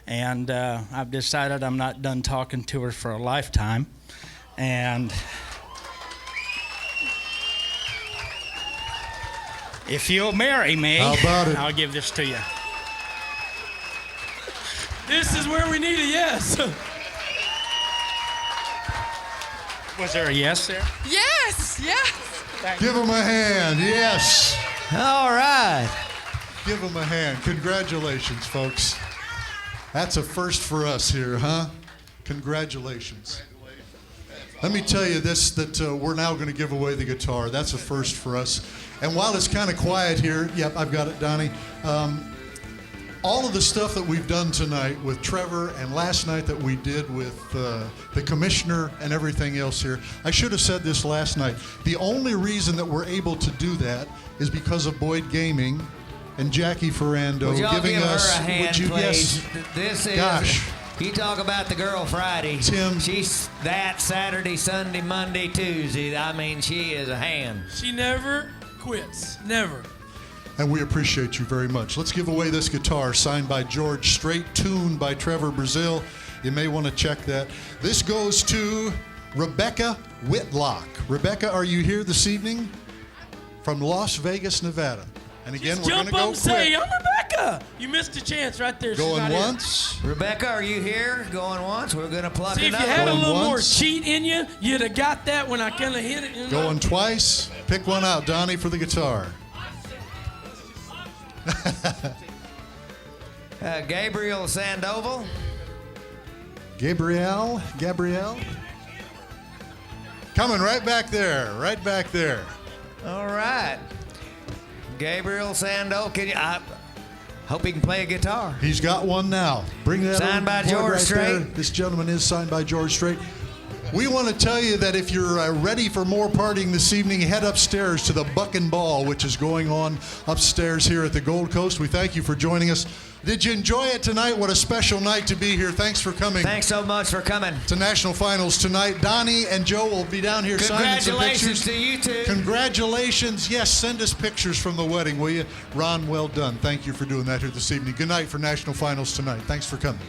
And I've decided I'm not done talking to her for a lifetime. And if you'll marry me, how about it? I'll give this to you. This is where we need a yes. Was there a yes there? Yes, yes. Give him a hand, yes. All right. Give him a hand. Congratulations, folks. That's a first for us here, huh? Congratulations. Let me tell you this, that we're now going to give away the guitar. That's a first for us. And while it's kind of quiet here, yep, I've got it, Donnie. All of the stuff that we've done tonight with Trevor and last night that we did with the commissioner and everything else here, I should have said this last night. The only reason that we're able to do that is because of Boyd Gaming and Jackie Ferrando Would y'all giving give us. her a hand, would you, please? yes, This is. gosh. You talk about the girl Friday. Tim. She's that Saturday, Sunday, Monday, Tuesday. I mean, she is a hand. She never quits. Never. And we appreciate you very much. Let's give away this guitar signed by George Strait, tuned by Trevor Brazil. You may want to check that. This goes to Rebecca Whitlock. Rebecca, are you here this evening? From Las Vegas, Nevada. And again, Just we're going jump to up go and say, quick. I'm Rebecca. You missed a chance right there. She's Going not here. once. Rebecca, are you here? Going once. We're going to plug See, if another you had a Going little more once. cheat in you, you'd have got that when I kind of hit it. You know? Going twice. Pick one out, Donnie, for the guitar. Gabriel Sandoval. Gabrielle. Coming right back there. All right. Gabriel Sandoval. I hope he can play a guitar. He's got one now. Bring that Signed by board George right Strait. there. This gentleman is signed by George Strait. We want to tell you that if you're ready for more partying this evening, head upstairs to the Buck and Ball, which is going on upstairs here at the Gold Coast. We thank you for joining us. Did you enjoy it tonight? What a special night to be here. Thanks for coming. Thanks so much for coming. To National Finals tonight. Donnie and Joe will be down here signing some pictures. Congratulations to you two. Congratulations. Yes, send us pictures from the wedding, will you? Ron, well done. Thank you for doing that here this evening. Good night for National Finals tonight. Thanks for coming.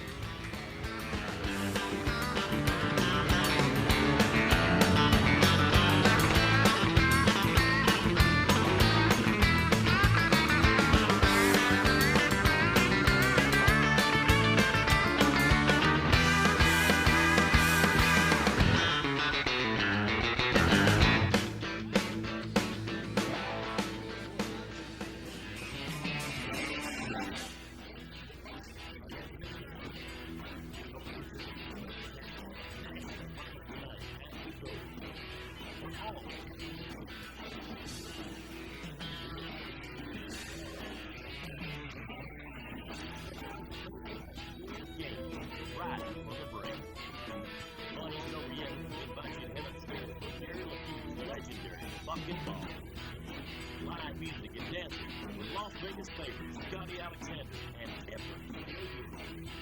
Live music and dancing with Las Vegas favorites Scotty Alexander and Pepper.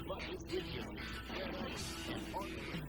Plus this weekend, and partners